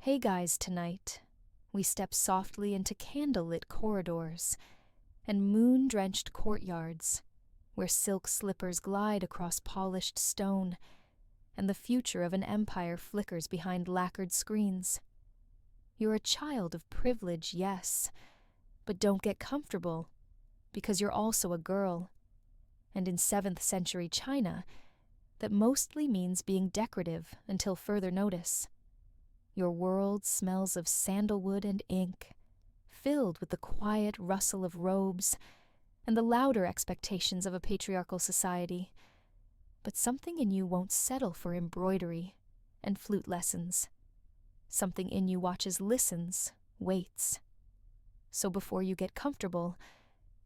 Hey guys, tonight, we step softly into candlelit corridors and moon-drenched courtyards where silk slippers glide across polished stone and the future of an empire flickers behind lacquered screens. You're a child of privilege, yes, but don't get comfortable, because you're also a girl. And in 7th century China, that mostly means being decorative until further notice. Your world smells of sandalwood and ink, filled with the quiet rustle of robes and the louder expectations of a patriarchal society. But something in you won't settle for embroidery and flute lessons. Something in you watches, listens, waits. So before you get comfortable,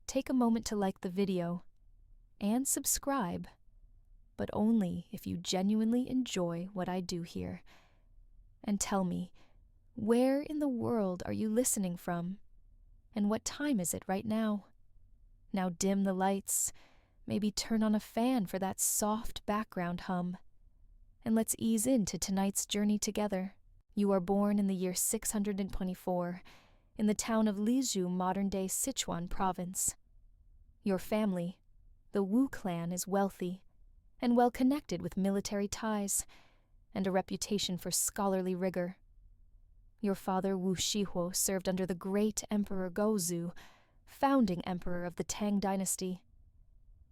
take a moment to like the video and subscribe, but only if you genuinely enjoy what I do here. And tell me, where in the world are you listening from? And what time is it right now? Now dim the lights, maybe turn on a fan for that soft background hum. And let's ease into tonight's journey together. You are born in the year 624 in the town of Lizhu, modern-day Sichuan province. Your family, the Wu clan, is wealthy and well-connected with military ties and a reputation for scholarly rigor. Your father, Wu Shihuo, served under the great Emperor Gozu, founding emperor of the Tang Dynasty.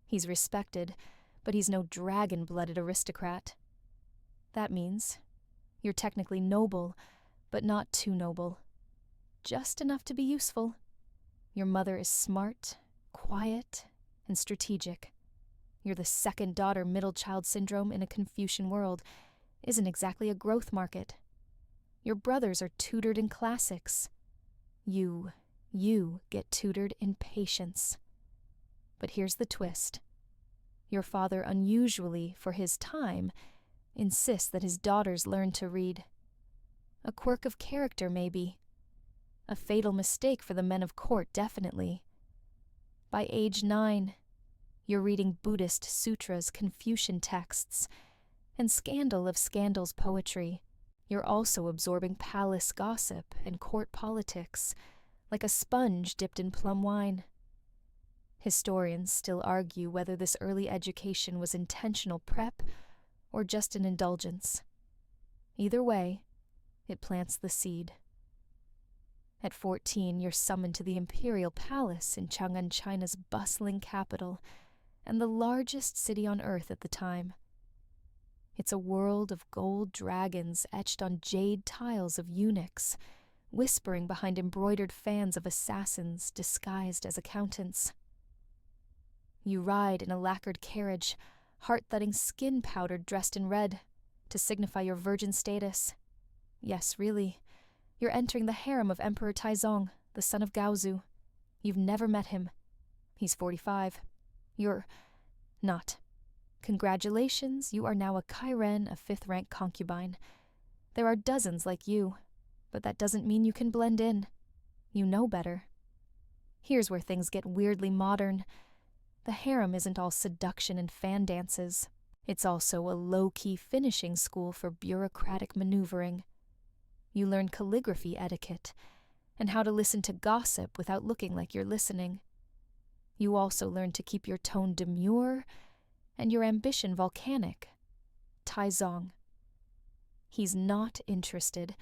He's respected, but he's no dragon-blooded aristocrat. That means you're technically noble, but not too noble. Just enough to be useful. Your mother is smart, quiet, and strategic. You're the second daughter middle child syndrome in a Confucian world isn't exactly a growth market. Your brothers are tutored in classics. You get tutored in patience. But here's the twist. Your father, unusually for his time, insists that his daughters learn to read. A quirk of character, maybe. A fatal mistake for the men of court, definitely. By age 9, you're reading Buddhist sutras, Confucian texts, and scandal of scandals poetry. You're also absorbing palace gossip and court politics, like a sponge dipped in plum wine. Historians still argue whether this early education was intentional prep or just an indulgence. Either way, it plants the seed. At 14, you're summoned to the imperial palace in Chang'an, China's bustling capital, and the largest city on earth at the time. It's a world of gold dragons etched on jade tiles of eunuchs, whispering behind embroidered fans of assassins disguised as accountants. You ride in a lacquered carriage, heart-thudding skin powdered dressed in red, to signify your virgin status. Yes, really, you're entering the harem of Emperor Taizong, the son of Gaozu. You've never met him. He's 45. You're not. Congratulations, you are now a Kairen, a 5th-rank concubine. There are dozens like you, but that doesn't mean you can blend in. You know better. Here's where things get weirdly modern. The harem isn't all seduction and fan dances. It's also a low-key finishing school for bureaucratic maneuvering. You learn calligraphy etiquette and how to listen to gossip without looking like you're listening. You also learn to keep your tone demure and your ambition volcanic. Taizong. He's not interested,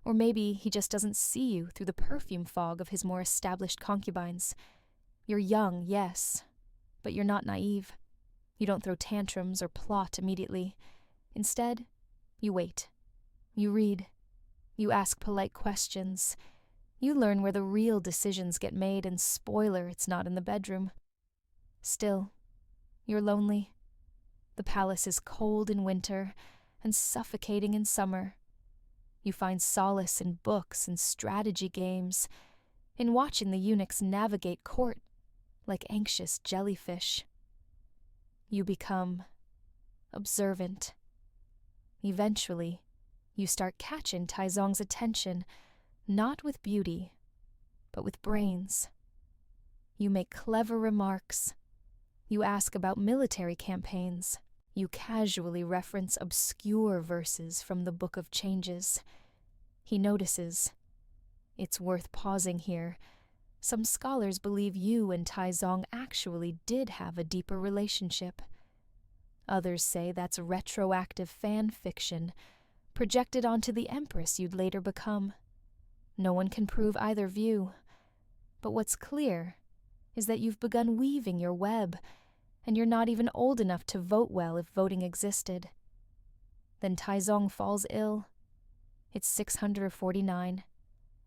or maybe he just doesn't see you through the perfume fog of his more established concubines. You're young, yes, but you're not naive. You don't throw tantrums or plot immediately. Instead, you wait. You read. You ask polite questions. You learn where the real decisions get made, and spoiler, it's not in the bedroom. Still, you're lonely. The palace is cold in winter and suffocating in summer. You find solace in books and strategy games, in watching the eunuchs navigate court like anxious jellyfish. You become observant. Eventually, you start catching Taizong's attention, not with beauty, but with brains. You make clever remarks. You ask about military campaigns. You casually reference obscure verses from the Book of Changes. He notices. It's worth pausing here. Some scholars believe you and Taizong actually did have a deeper relationship. Others say that's retroactive fan fiction, projected onto the Empress you'd later become. No one can prove either view. But what's clear is that you've begun weaving your web, and you're not even old enough to vote well if voting existed. Then Taizong falls ill. It's 649,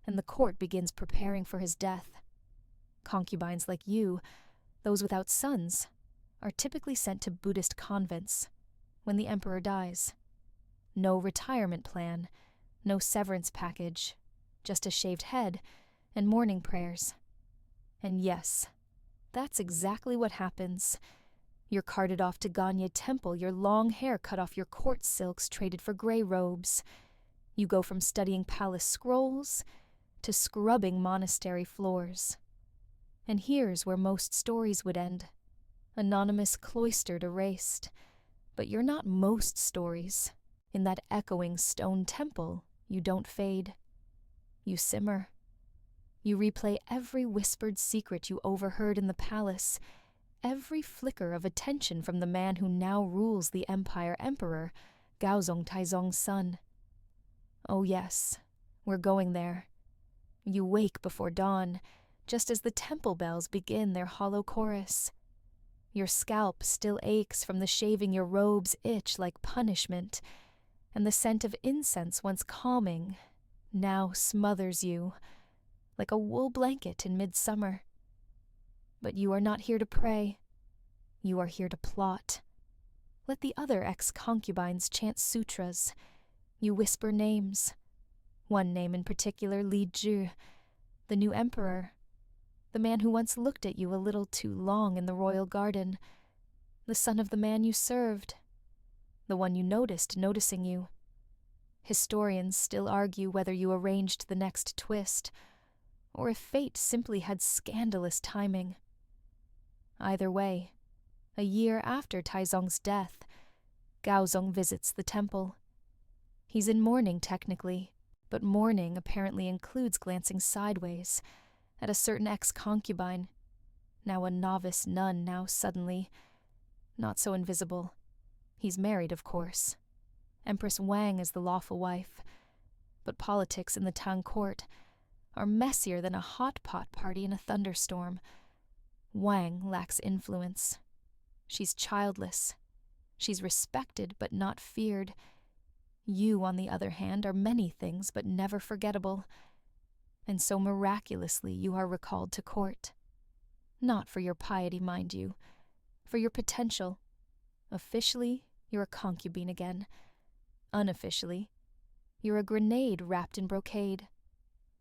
and the court begins preparing for his death. Concubines like you, those without sons, are typically sent to Buddhist convents when the emperor dies. No retirement plan, no severance package, just a shaved head and mourning prayers. And yes, that's exactly what happens. You're carted off to Ganya Temple, your long hair cut off your court silks traded for gray robes. You go from studying palace scrolls to scrubbing monastery floors. And here's where most stories would end. Anonymous, cloistered, erased. But you're not most stories. In that echoing stone temple, you don't fade. You simmer. You replay every whispered secret you overheard in the palace, every flicker of attention from the man who now rules the empire emperor, Gaozong Taizong's son. Oh yes, we're going there. You wake before dawn, just as the temple bells begin their hollow chorus. Your scalp still aches from the shaving your robes itch like punishment, and the scent of incense once calming now smothers you like a wool blanket in midsummer. But you are not here to pray. You are here to plot. Let the other ex-concubines chant sutras. You whisper names. One name in particular, Li Zhi, the new emperor, the man who once looked at you a little too long in the royal garden, the son of the man you served, the one you noticed noticing you. Historians still argue whether you arranged the next twist, or if fate simply had scandalous timing. Either way, a year after Taizong's death, Gaozong visits the temple. He's in mourning technically, but mourning apparently includes glancing sideways at a certain ex-concubine, now a novice nun, now suddenly not so invisible. He's married, of course. Empress Wang is the lawful wife, but politics in the Tang court are messier than a hot pot party in a thunderstorm. Wang lacks influence. She's childless. She's respected but not feared. You, on the other hand, are many things but never forgettable. And so miraculously you are recalled to court. Not for your piety, mind you, for your potential. Officially, you're a concubine again. Unofficially, you're a grenade wrapped in brocade.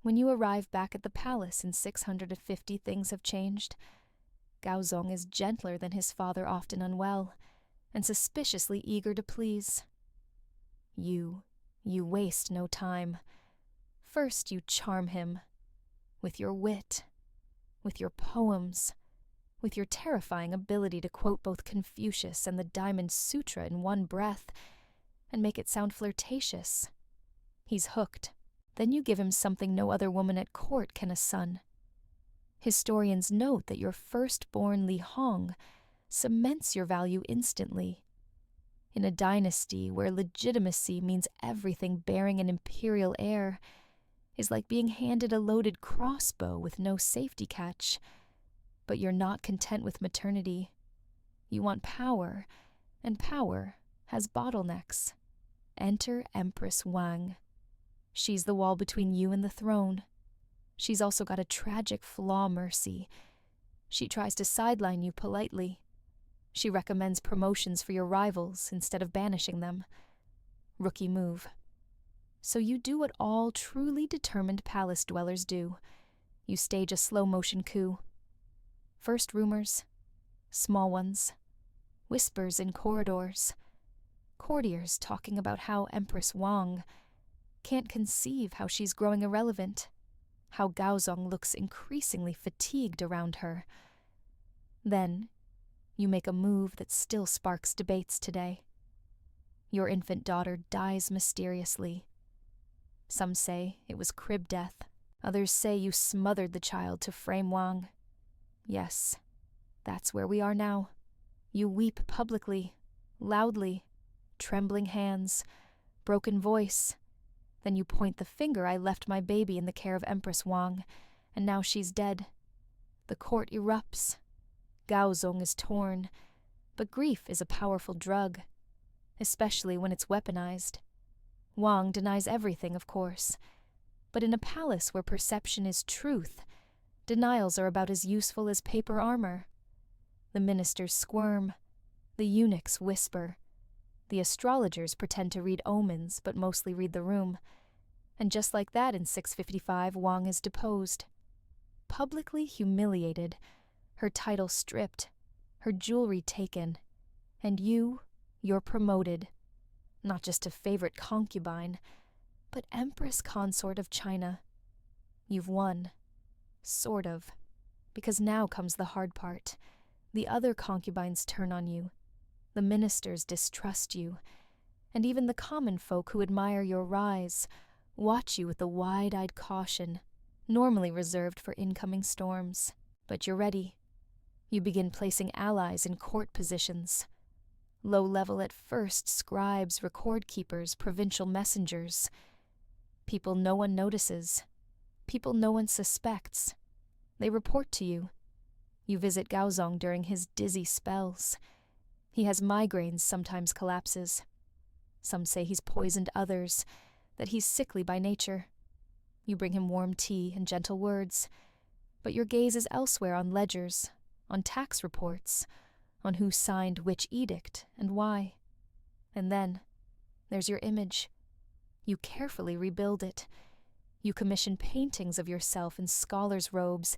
When you arrive back at the palace in 650, things have changed. Gaozong is gentler than his father, often unwell, and suspiciously eager to please. You waste no time. First you charm him, with your wit, with your poems, with your terrifying ability to quote both Confucius and the Diamond Sutra in one breath, and make it sound flirtatious. He's hooked. Then you give him something no other woman at court can, a son. Historians note that your firstborn Li Hong cements your value instantly. In a dynasty where legitimacy means everything bearing an imperial heir is like being handed a loaded crossbow with no safety catch. But you're not content with maternity. You want power, and power has bottlenecks. Enter Empress Wang. She's the wall between you and the throne. She's also got a tragic flaw, Mercy. She tries to sideline you politely. She recommends promotions for your rivals instead of banishing them. Rookie move. So you do what all truly determined palace dwellers do. You stage a slow-motion coup. First rumors, small ones, whispers in corridors, courtiers talking about how Empress Wang can't conceive how she's growing irrelevant, how Gaozong looks increasingly fatigued around her. Then, you make a move that still sparks debates today. Your infant daughter dies mysteriously. Some say it was crib death. Others say you smothered the child to frame Wang. Yes, that's where we are now. You weep publicly, loudly, trembling hands, broken voice. Then you point the finger. I left my baby in the care of Empress Wang, and now she's dead. The court erupts. Gaozong is torn. But grief is a powerful drug, especially when it's weaponized. Wang denies everything, of course. But in a palace where perception is truth, denials are about as useful as paper armor. The ministers squirm. The eunuchs whisper. The astrologers pretend to read omens, but mostly read the room. And just like that, in 655, Wang is deposed. Publicly humiliated, her title stripped, her jewelry taken, and you're promoted. Not just to favorite concubine, but Empress Consort of China. You've won. Sort of. Because now comes the hard part. The other concubines turn on you. The ministers distrust you. And even the common folk who admire your rise watch you with the wide-eyed caution, normally reserved for incoming storms. But you're ready. You begin placing allies in court positions. Low level at first, scribes, record keepers, provincial messengers. People no one notices. People no one suspects. They report to you. You visit Gaozong during his dizzy spells. He has migraines, sometimes collapses. Some say he's poisoned others, that he's sickly by nature. You bring him warm tea and gentle words, but your gaze is elsewhere on ledgers, on tax reports, on who signed which edict and why. And then, there's your image. You carefully rebuild it. You commission paintings of yourself in scholars' robes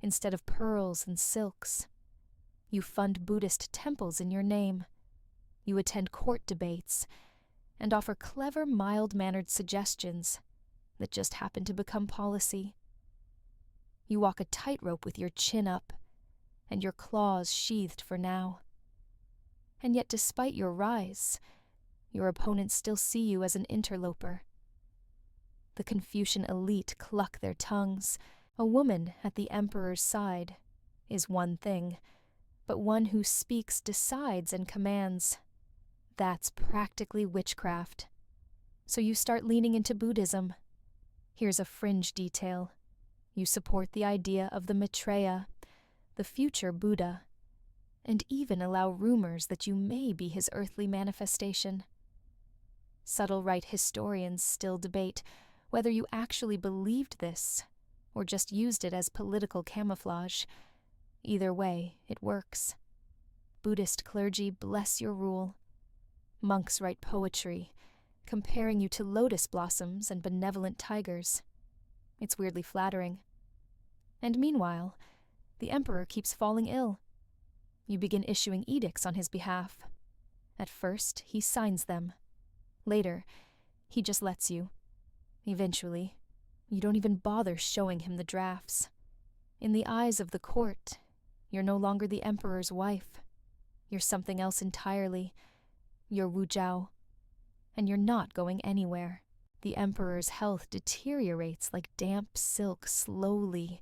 instead of pearls and silks. You fund Buddhist temples in your name. You attend court debates and offer clever, mild-mannered suggestions that just happen to become policy. You walk a tightrope with your chin up and your claws sheathed for now. And yet despite your rise, your opponents still see you as an interloper. The Confucian elite cluck their tongues. A woman at the emperor's side is one thing, but one who speaks, decides, and commands. That's practically witchcraft. So you start leaning into Buddhism. Here's a fringe detail. You support the idea of the Maitreya, the future Buddha, and even allow rumors that you may be his earthly manifestation. Subtle right historians still debate whether you actually believed this or just used it as political camouflage. Either way, it works. Buddhist clergy bless your rule. Monks write poetry, comparing you to lotus blossoms and benevolent tigers. It's weirdly flattering. And meanwhile, the emperor keeps falling ill. You begin issuing edicts on his behalf. At first, he signs them. Later, he just lets you. Eventually, you don't even bother showing him the drafts. In the eyes of the court, you're no longer the emperor's wife. You're something else entirely. You're Wu Zhao. And you're not going anywhere. The emperor's health deteriorates like damp silk slowly,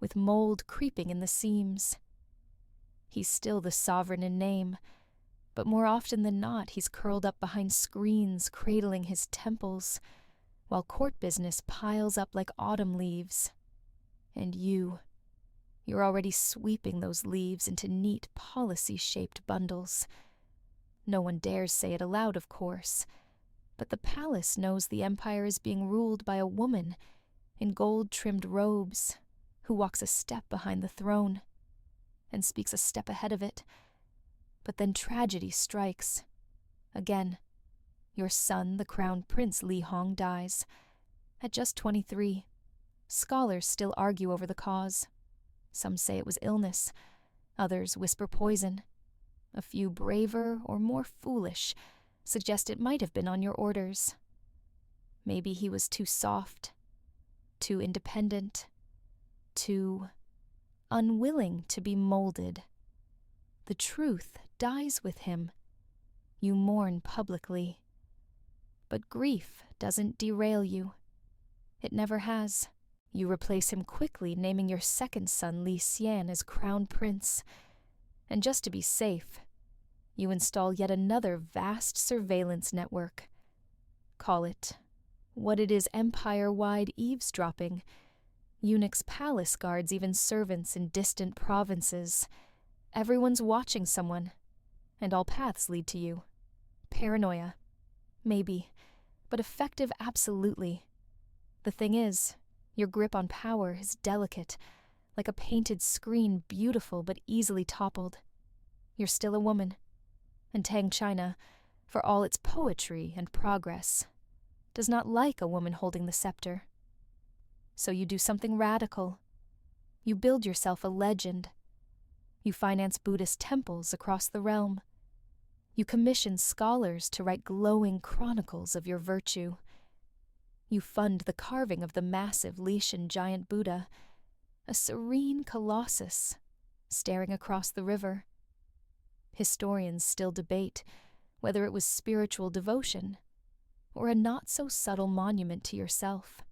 with mold creeping in the seams. He's still the sovereign in name, but more often than not, he's curled up behind screens, cradling his temples, while court business piles up like autumn leaves. And you're already sweeping those leaves into neat, policy-shaped bundles. No one dares say it aloud, of course, but the palace knows the empire is being ruled by a woman in gold-trimmed robes who walks a step behind the throne and speaks a step ahead of it. But then tragedy strikes. Again, your son, the crown prince Li Hong, dies. At just 23, scholars still argue over the cause. Some say it was illness. Others whisper poison. A few braver or more foolish suggest it might have been on your orders. Maybe he was too soft, too independent, too unwilling to be molded. The truth dies with him. You mourn publicly. But grief doesn't derail you. It never has. You replace him quickly, naming your second son Li Xian as crown prince. And just to be safe, you install yet another vast surveillance network. Call it what it is, empire-wide eavesdropping. Eunuchs, palace guards, even servants in distant provinces. Everyone's watching someone, and all paths lead to you. Paranoia. Maybe, but effective absolutely. The thing is, your grip on power is delicate, like a painted screen, beautiful but easily toppled. You're still a woman, and Tang China, for all its poetry and progress, does not like a woman holding the scepter. So you do something radical. You build yourself a legend. You finance Buddhist temples across the realm. You commission scholars to write glowing chronicles of your virtue. You fund the carving of the massive Lishan giant Buddha, a serene colossus staring across the river. Historians still debate whether it was spiritual devotion or a not-so-subtle monument to yourself.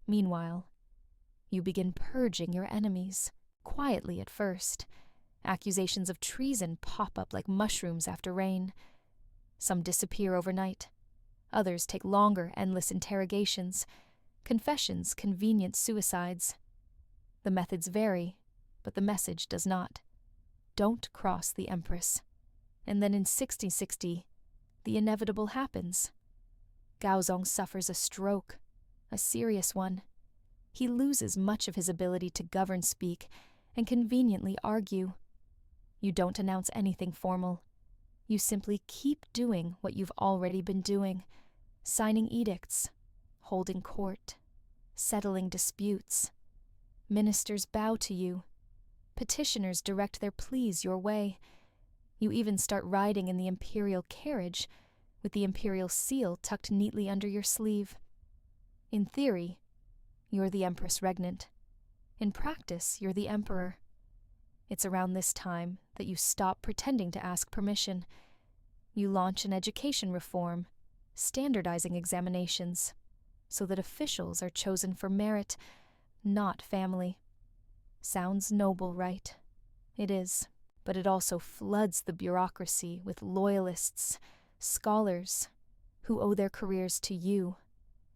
Meanwhile, you begin purging your enemies, quietly at first. Accusations of treason pop up like mushrooms after rain. Some disappear overnight. Others take longer, endless interrogations. Confessions, convenient suicides. The methods vary, but the message does not. Don't cross the Empress. And then in 1660, the inevitable happens. Gaozong suffers a stroke, a serious one. He loses much of his ability to govern, speak, and conveniently argue. You don't announce anything formal. You simply keep doing what you've already been doing, signing edicts, holding court, settling disputes. Ministers bow to you. Petitioners direct their pleas your way. You even start riding in the imperial carriage, with the imperial seal tucked neatly under your sleeve. In theory, you're the Empress Regnant. In practice, you're the Emperor. It's around this time that you stop pretending to ask permission. You launch an education reform, standardizing examinations, so that officials are chosen for merit, not family. Sounds noble, right? It is, but it also floods the bureaucracy with loyalists, scholars, who owe their careers to you,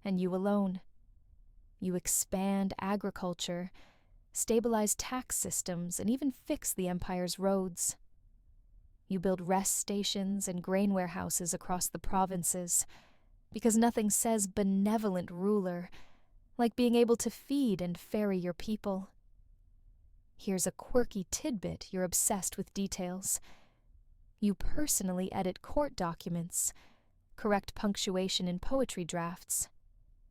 and you alone. You expand agriculture, stabilize tax systems, and even fix the empire's roads. You build rest stations and grain warehouses across the provinces, because nothing says benevolent ruler like being able to feed and ferry your people. Here's a quirky tidbit you're obsessed with details. You personally edit court documents, correct punctuation in poetry drafts,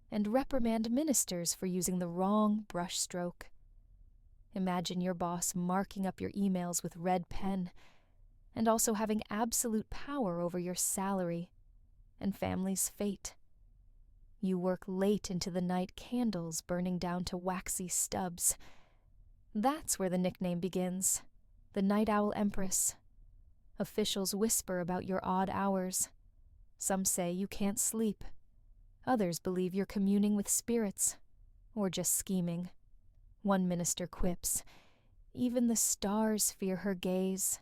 and reprimand ministers for using the wrong brushstroke. Imagine your boss marking up your emails with red pen, and also having absolute power over your salary and family's fate. You work late into the night, candles burning down to waxy stubs. That's where the nickname begins, the Night Owl Empress. Officials whisper about your odd hours. Some say you can't sleep. Others believe you're communing with spirits, or just scheming. One minister quips, "Even the stars fear her gaze."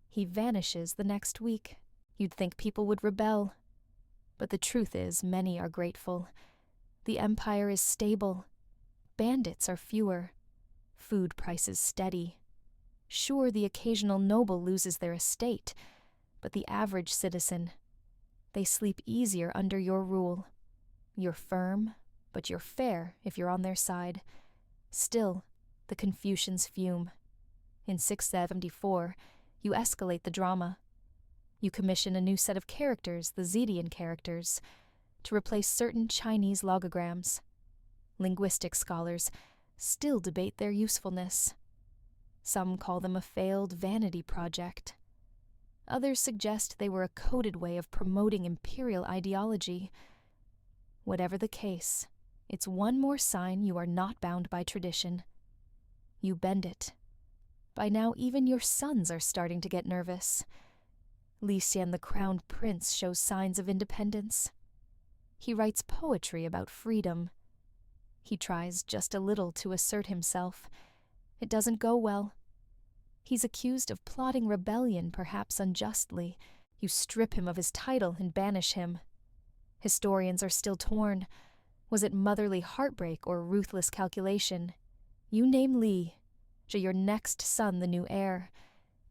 He vanishes the next week. You'd think people would rebel. But the truth is, many are grateful. The empire is stable. Bandits are fewer. Food prices steady. Sure, the occasional noble loses their estate, but the average citizen, they sleep easier under your rule. You're firm, but you're fair if you're on their side. Still, the Confucians fume. In 674, you escalate the drama. You commission a new set of characters, the Zetian characters, to replace certain Chinese logograms. Linguistic scholars still debate their usefulness. Some call them a failed vanity project. Others suggest they were a coded way of promoting imperial ideology. Whatever the case, it's one more sign you are not bound by tradition. You bend it. By now, even your sons are starting to get nervous. Li Xian, the crowned prince, shows signs of independence. He writes poetry about freedom, He tries just a little to assert himself. It doesn't go well. He's accused of plotting rebellion, perhaps unjustly. You strip him of his title and banish him. Historians are still torn. Was it motherly heartbreak or ruthless calculation? You name Li, to your next son the new heir.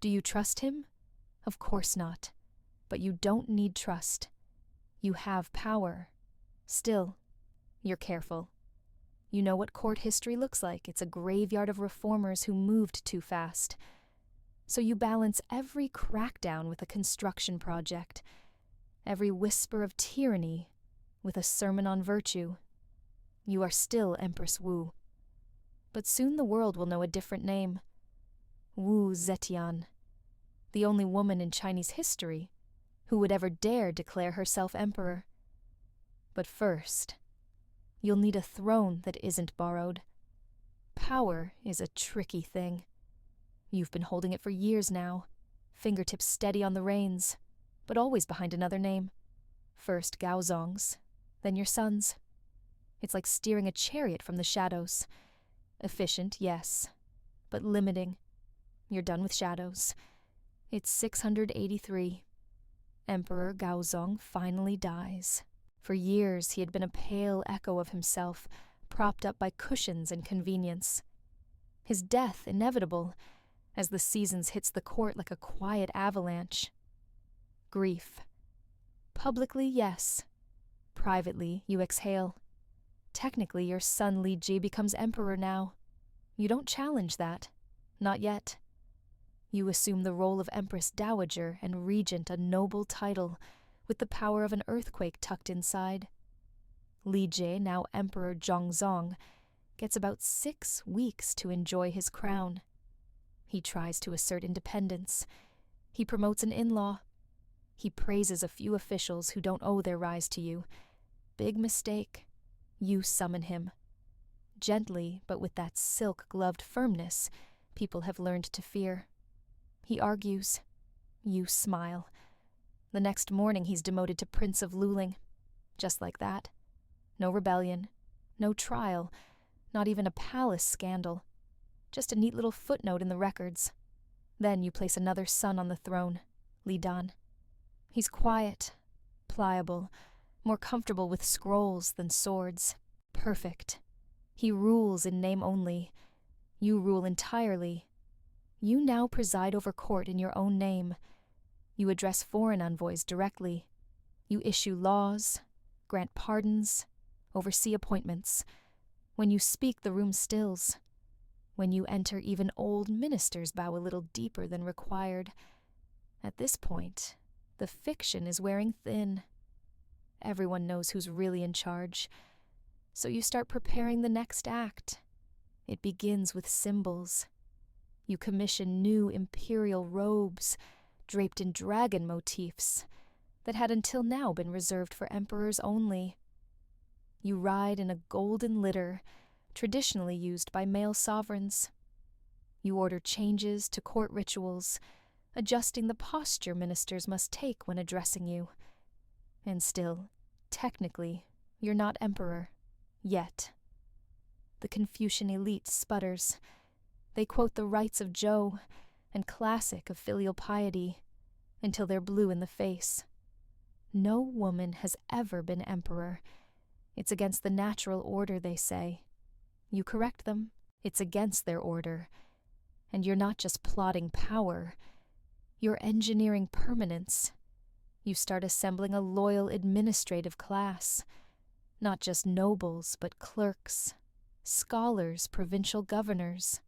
Do you trust him? Of course not. But you don't need trust. You have power. Still, you're careful. You know what court history looks like. It's a graveyard of reformers who moved too fast. So you balance every crackdown with a construction project, every whisper of tyranny with a sermon on virtue. You are still Empress Wu. But soon the world will know a different name. Wu Zetian, the only woman in Chinese history who would ever dare declare herself emperor. But first, you'll need a throne that isn't borrowed. Power is a tricky thing. You've been holding it for years now, fingertips steady on the reins, but always behind another name. First Gaozong's, then your son's. It's like steering a chariot from the shadows. Efficient, yes, but limiting. You're done with shadows. It's 683. Emperor Gaozong finally dies. For years he had been a pale echo of himself, propped up by cushions and convenience. His death inevitable, as the seasons hits the court like a quiet avalanche. Grief. Publicly, yes. Privately, you exhale. Technically, your son Li Ji becomes emperor now. You don't challenge that. Not yet. You assume the role of Empress Dowager and regent, a noble title, with the power of an earthquake tucked inside. Li Jie, now Emperor Zhongzong, gets about 6 weeks to enjoy his crown. He tries to assert independence. He promotes an in-law. He praises a few officials who don't owe their rise to you. Big mistake. You summon him. Gently, but with that silk-gloved firmness people have learned to fear. He argues. You smile. The next morning he's demoted to Prince of Luling. Just like that. No rebellion. No trial. Not even a palace scandal. Just a neat little footnote in the records. Then you place another son on the throne, Li Dan. He's quiet, pliable, more comfortable with scrolls than swords. Perfect. He rules in name only. You rule entirely. You now preside over court in your own name. You address foreign envoys directly. You issue laws, grant pardons, oversee appointments. When you speak, the room stills. When you enter, even old ministers bow a little deeper than required. At this point, the fiction is wearing thin. Everyone knows who's really in charge. So you start preparing the next act. It begins with symbols. You commission new imperial robes, draped in dragon motifs, that had until now been reserved for emperors only. You ride in a golden litter, traditionally used by male sovereigns. You order changes to court rituals, adjusting the posture ministers must take when addressing you. And still, technically, you're not emperor. Yet. The Confucian elite sputters. They quote the rites of Zhou and classic of filial piety until they're blue in the face. No woman has ever been emperor. It's against the natural order, they say. You correct them. It's against their order. And you're not just plotting power. You're engineering permanence. You start assembling a loyal administrative class. Not just nobles, but clerks, scholars, provincial governors.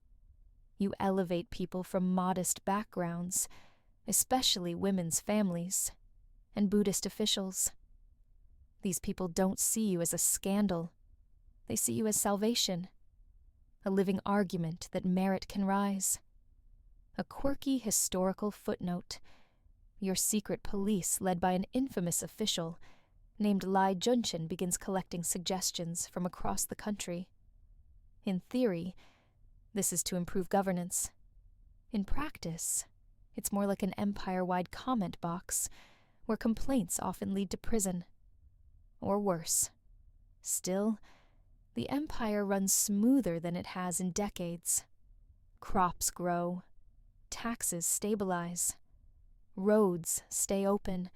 You elevate people from modest backgrounds, especially women's families, and Buddhist officials. These people don't see you as a scandal. They see you as salvation, a living argument that merit can rise. A quirky historical footnote. Your secret police, led by an infamous official named Lai Junchen, begins collecting suggestions from across the country. In theory, this is to improve governance. In practice, it's more like an empire-wide comment box, where complaints often lead to prison. Or worse. Still, the empire runs smoother than it has in decades. Crops grow, taxes stabilize, roads stay open.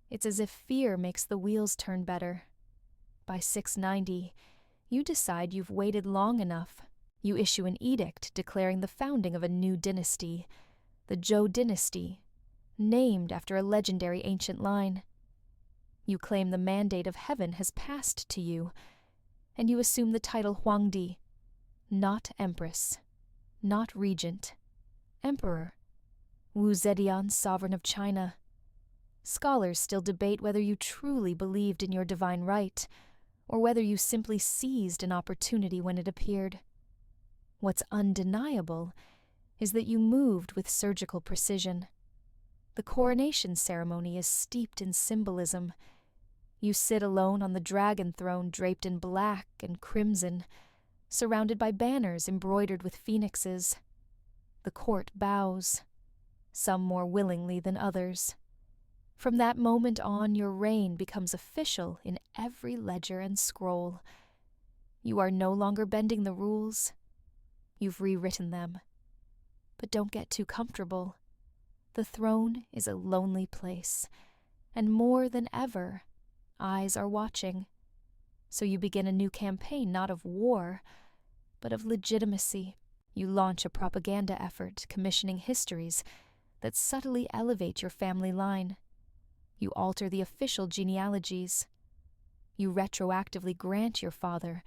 It's as if fear makes the wheels turn better. By 690, you decide you've waited long enough. You issue an edict declaring the founding of a new dynasty, the Zhou dynasty, named after a legendary ancient line. You claim the mandate of heaven has passed to you, and you assume the title Huangdi, not empress, not regent, emperor, Wu Zetian, sovereign of China. Scholars still debate whether you truly believed in your divine right, or whether you simply seized an opportunity when it appeared. What's undeniable is that you moved with surgical precision. The coronation ceremony is steeped in symbolism. You sit alone on the dragon throne draped in black and crimson, surrounded by banners embroidered with phoenixes. The court bows, some more willingly than others. From that moment on, your reign becomes official in every ledger and scroll. You are no longer bending the rules. You've rewritten them. But don't get too comfortable. The throne is a lonely place, and more than ever, eyes are watching. So you begin a new campaign, not of war, but of legitimacy. You launch a propaganda effort, commissioning histories that subtly elevate your family line. You alter the official genealogies. You retroactively grant your father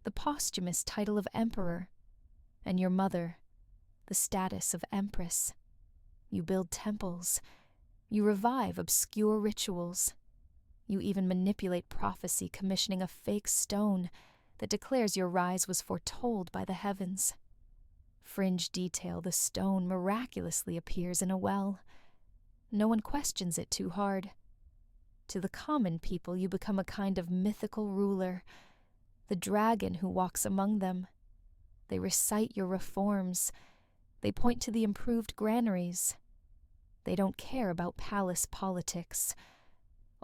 the posthumous title of emperor, and your mother the status of empress. You build temples. You revive obscure rituals. You even manipulate prophecy, commissioning a fake stone that declares your rise was foretold by the heavens. Fringe detail, the stone miraculously appears in a well. No one questions it too hard. To the common people, you become a kind of mythical ruler, the dragon who walks among them. They recite your reforms. They point to the improved granaries. They don't care about palace politics,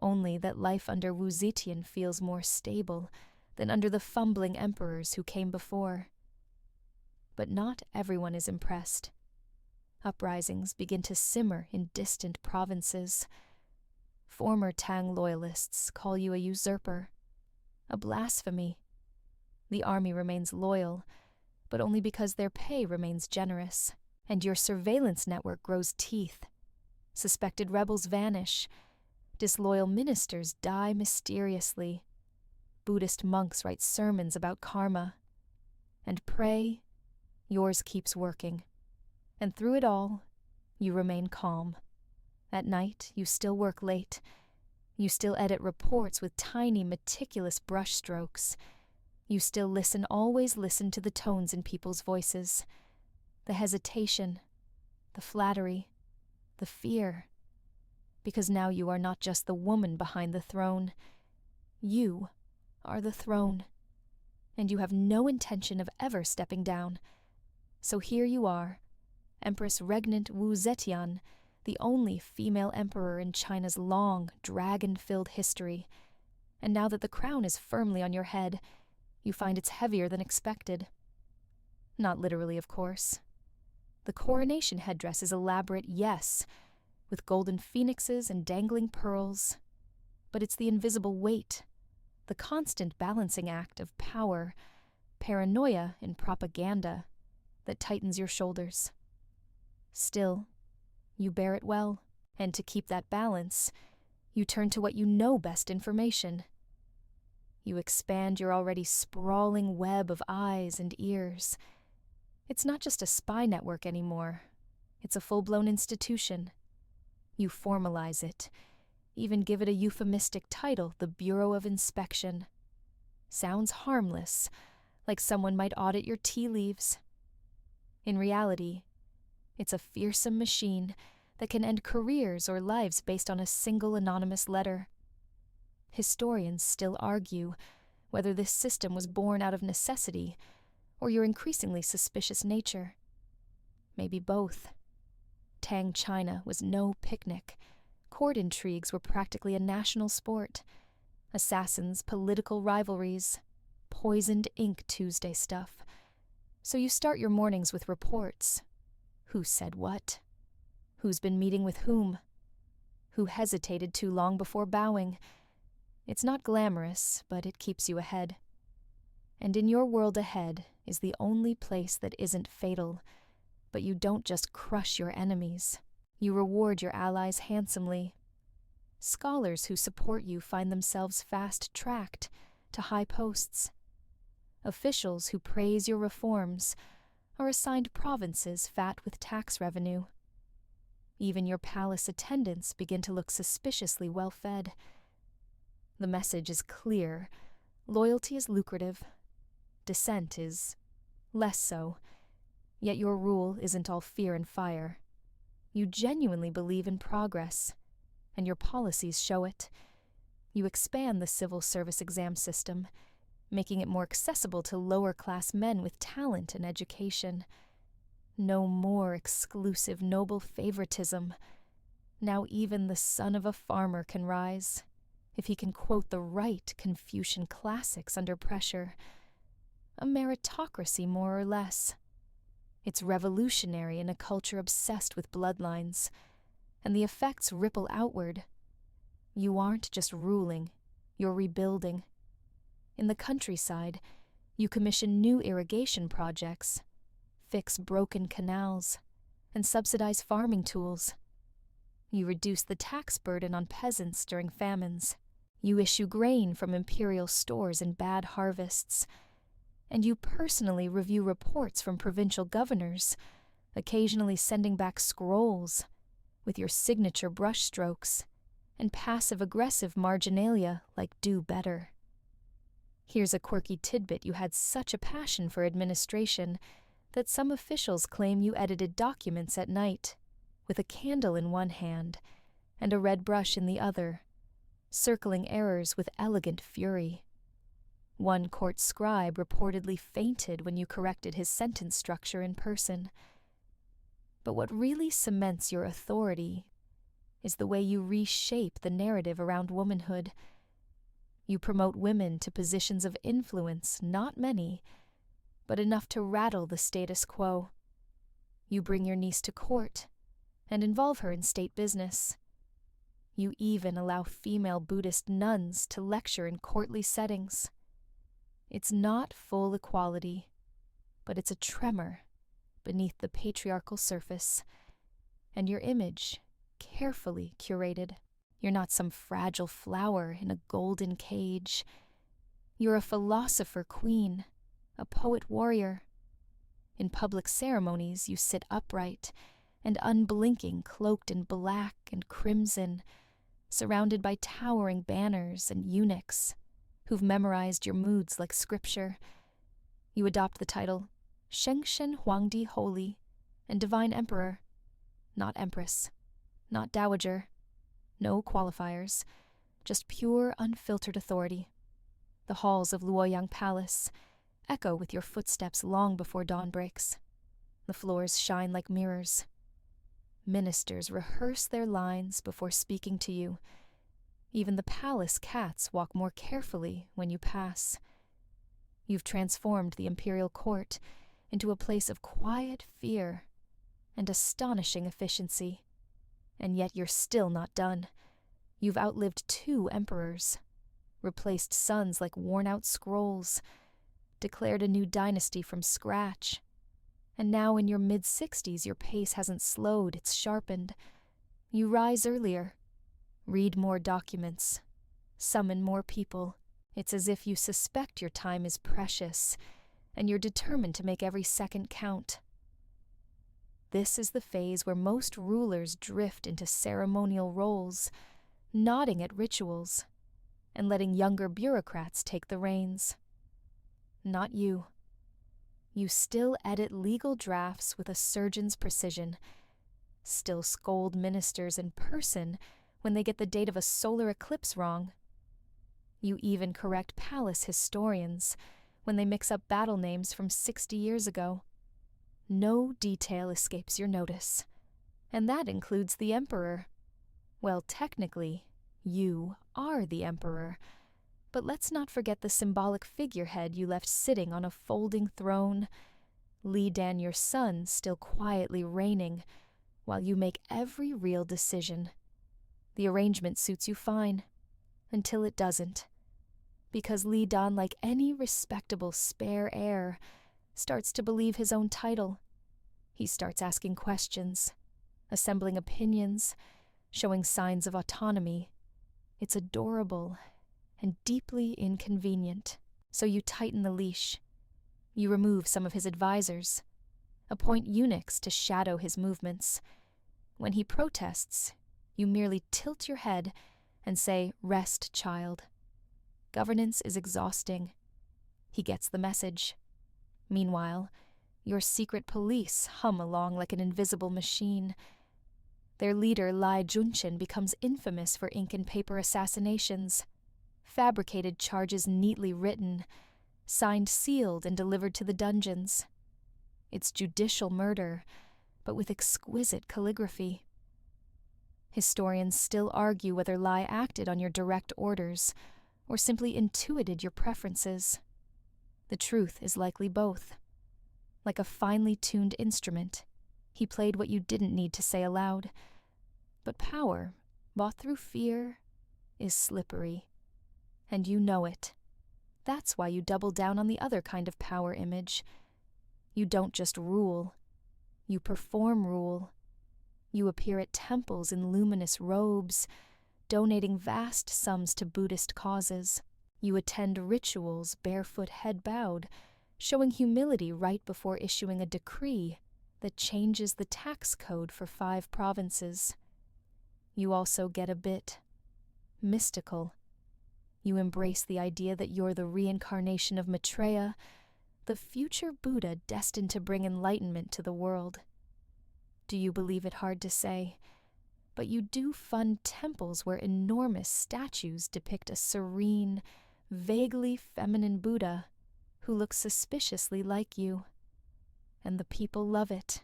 only that life under Wu Zetian feels more stable than under the fumbling emperors who came before. But not everyone is impressed. Uprisings begin to simmer in distant provinces. Former Tang loyalists call you a usurper, a blasphemy. The army remains loyal, but only because their pay remains generous, and your surveillance network grows teeth. Suspected rebels vanish. Disloyal ministers die mysteriously. Buddhist monks write sermons about karma. And pray, yours keeps working. And through it all, you remain calm. At night, you still work late. You still edit reports with tiny, meticulous brushstrokes. You still always listen to the tones in people's voices. The hesitation, the flattery, the fear. Because now you are not just the woman behind the throne. You are the throne. And you have no intention of ever stepping down. So here you are, Empress Regnant Wu Zetian, the only female emperor in China's long, dragon-filled history. And now that the crown is firmly on your head, you find it's heavier than expected. Not literally, of course. The coronation headdress is elaborate, yes, with golden phoenixes and dangling pearls. But it's the invisible weight, the constant balancing act of power, paranoia, and propaganda that tightens your shoulders. Still, you bear it well, and to keep that balance, you turn to what you know best: information. You expand your already sprawling web of eyes and ears. It's not just a spy network anymore. It's a full-blown institution. You formalize it, even give it a euphemistic title, the Bureau of Inspection. Sounds harmless, like someone might audit your tea leaves. In reality, it's a fearsome machine that can end careers or lives based on a single anonymous letter. Historians still argue whether this system was born out of necessity or your increasingly suspicious nature. Maybe both. Tang China was no picnic. Court intrigues were practically a national sport. Assassins, political rivalries. poisoned ink Tuesday stuff. So you start your mornings with reports. Who said what? Who's been meeting with whom? Who hesitated too long before bowing? It's not glamorous, but it keeps you ahead. And in your world ahead is the only place that isn't fatal. But you don't just crush your enemies. You reward your allies handsomely. Scholars who support you find themselves fast-tracked to high posts. Officials who praise your reforms are assigned provinces fat with tax revenue. Even your palace attendants begin to look suspiciously well-fed. The message is clear. Loyalty is lucrative. Dissent is less so. Yet your rule isn't all fear and fire. You genuinely believe in progress, and your policies show it. You expand the civil service exam system, making it more accessible to lower-class men with talent and education. No more exclusive noble favoritism. Now even the son of a farmer can rise, if he can quote the right Confucian classics under pressure. A meritocracy, more or less. It's revolutionary in a culture obsessed with bloodlines, and the effects ripple outward. You aren't just ruling, you're rebuilding. In the countryside, you commission new irrigation projects, fix broken canals, and subsidize farming tools. You reduce the tax burden on peasants during famines. You issue grain from imperial stores in bad harvests. And you personally review reports from provincial governors, occasionally sending back scrolls with your signature brushstrokes and passive-aggressive marginalia like "do better." Here's a quirky tidbit: you had such a passion for administration that some officials claim you edited documents at night, with a candle in one hand and a red brush in the other, circling errors with elegant fury. One court scribe reportedly fainted when you corrected his sentence structure in person. But what really cements your authority is the way you reshape the narrative around womanhood. You promote women to positions of influence, not many, but enough to rattle the status quo. You bring your niece to court and involve her in state business. You even allow female Buddhist nuns to lecture in courtly settings. It's not full equality, but it's a tremor beneath the patriarchal surface, and your image, carefully curated. You're not some fragile flower in a golden cage. You're a philosopher queen, a poet warrior. In public ceremonies, you sit upright and unblinking, cloaked in black and crimson, surrounded by towering banners and eunuchs who've memorized your moods like scripture. You adopt the title Shengshen Huangdi Holy and Divine Emperor, not Empress, not Dowager, no qualifiers, just pure, unfiltered authority. The halls of Luoyang Palace echo with your footsteps long before dawn breaks. The floors shine like mirrors. Ministers rehearse their lines before speaking to you. Even the palace cats walk more carefully when you pass. You've transformed the imperial court into a place of quiet fear and astonishing efficiency. And yet you're still not done. You've outlived 2 emperors, replaced sons like worn-out scrolls, declared a new dynasty from scratch. And now in your mid-60s, your pace hasn't slowed, it's sharpened. You rise earlier, read more documents, summon more people. It's as if you suspect your time is precious, and you're determined to make every second count. This is the phase where most rulers drift into ceremonial roles, nodding at rituals, and letting younger bureaucrats take the reins. Not you. You still edit legal drafts with a surgeon's precision, still scold ministers in person when they get the date of a solar eclipse wrong. You even correct palace historians when they mix up battle names from 60 years ago. No detail escapes your notice, and that includes the emperor. Well, technically, you are the emperor, But let's not forget the symbolic figurehead you left sitting on a folding throne, Li Dan, your son, still quietly reigning, while you make every real decision. The arrangement suits you fine, until it doesn't. Because Li Dan, like any respectable spare heir, starts to believe his own title. He starts asking questions, assembling opinions, showing signs of autonomy. It's adorable and deeply inconvenient. So you tighten the leash. You remove some of his advisors, appoint eunuchs to shadow his movements. When he protests, you merely tilt your head and say, "Rest, child." Governance is exhausting. He gets the message. Meanwhile, your secret police hum along like an invisible machine. Their leader, Lai Junchen, becomes infamous for ink and paper assassinations, fabricated charges neatly written, signed sealed and delivered to the dungeons. It's judicial murder, but with exquisite calligraphy. Historians still argue whether Lai acted on your direct orders or simply intuited your preferences. The truth is likely both. Like a finely tuned instrument, he played what you didn't need to say aloud. But power, bought through fear, is slippery. And you know it. That's why you double down on the other kind of power image. You don't just rule. You perform rule. You appear at temples in luminous robes, donating vast sums to Buddhist causes. You attend rituals barefoot, head bowed, showing humility right before issuing a decree that changes the tax code for 5 provinces. You also get a bit mystical. You embrace the idea that you're the reincarnation of Maitreya, the future Buddha destined to bring enlightenment to the world. Do you believe it? Hard to say. But you do fund temples where enormous statues depict a serene, vaguely feminine Buddha who looks suspiciously like you. And the people love it.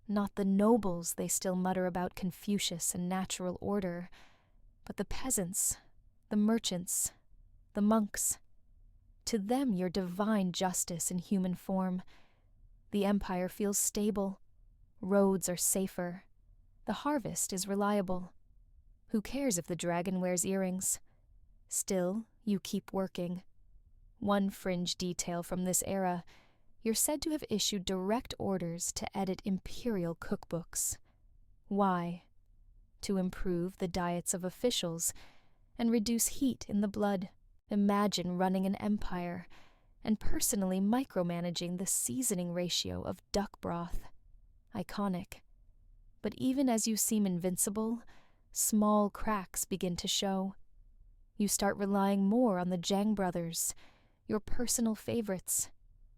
Not the nobles they still mutter about Confucius and natural order, but the peasants, the merchants, the monks. To them you're divine justice in human form. The empire feels stable. Roads are safer. The harvest is reliable. Who cares if the dragon wears earrings? Still, you keep working. One fringe detail from this era: you're said to have issued direct orders to edit imperial cookbooks. Why? To improve the diets of officials and reduce heat in the blood. Imagine running an empire and personally micromanaging the seasoning ratio of duck broth. Iconic. But even as you seem invincible, small cracks begin to show. You start relying more on the Zhang brothers, your personal favorites,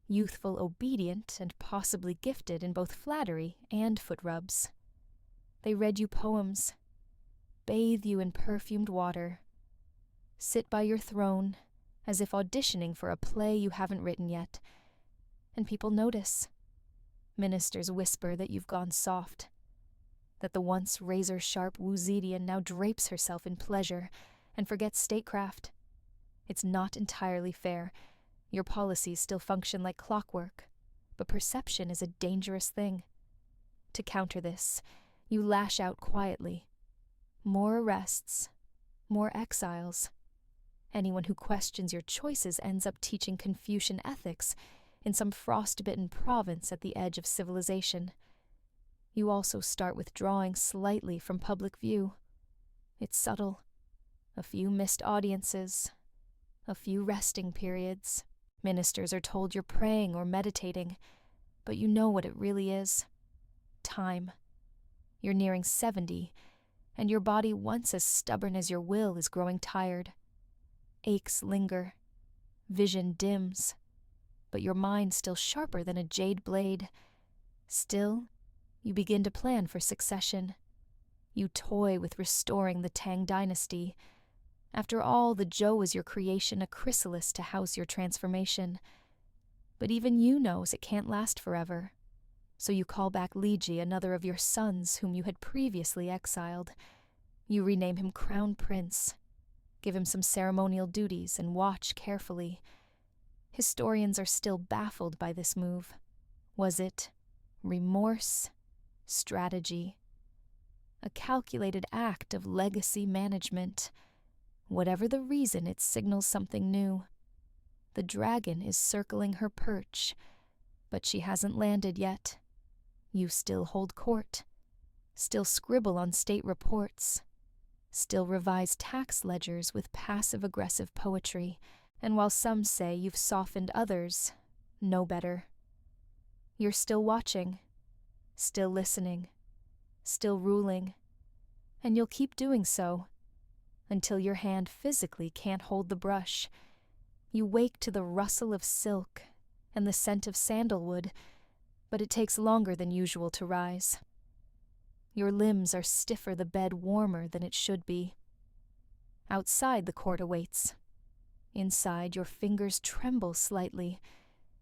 youthful, obedient, and possibly gifted in both flattery and foot rubs. They read you poems, bathe you in perfumed water, sit by your throne as if auditioning for a play you haven't written yet, and people notice. Ministers whisper that you've gone soft, that the once razor-sharp Wu Zetian now drapes herself in pleasure and forgets statecraft. It's not entirely fair. Your policies still function like clockwork, but perception is a dangerous thing. To counter this, you lash out quietly. More arrests, more exiles. Anyone who questions your choices ends up teaching Confucian ethics in some frost-bitten province at the edge of civilization. You also start withdrawing slightly from public view. It's subtle. A few missed audiences, a few resting periods. Ministers are told you're praying or meditating, but you know what it really is. Time. You're nearing 70, and your body, once as stubborn as your will, is growing tired. Aches linger. Vision dims. But your mind's still sharper than a jade blade. Still, you begin to plan for succession. You toy with restoring the Tang Dynasty. After all, the Zhou was your creation, a chrysalis to house your transformation. But even you knows it can't last forever. So you call back Li Ji, another of your sons whom you had previously exiled. You rename him Crown Prince. Give him some ceremonial duties and watch carefully. Historians are still baffled by this move. Was it remorse? Strategy? A calculated act of legacy management? Whatever the reason, it signals something new. The dragon is circling her perch, but she hasn't landed yet. You still hold court, still scribble on state reports, still revise tax ledgers with passive-aggressive poetry, and while some say you've softened others, no better. You're still watching, still listening, still ruling, and you'll keep doing so until your hand physically can't hold the brush. You wake to the rustle of silk and the scent of sandalwood, but it takes longer than usual to rise. Your limbs are stiffer, the bed warmer than it should be. Outside, the court awaits. Inside, your fingers tremble slightly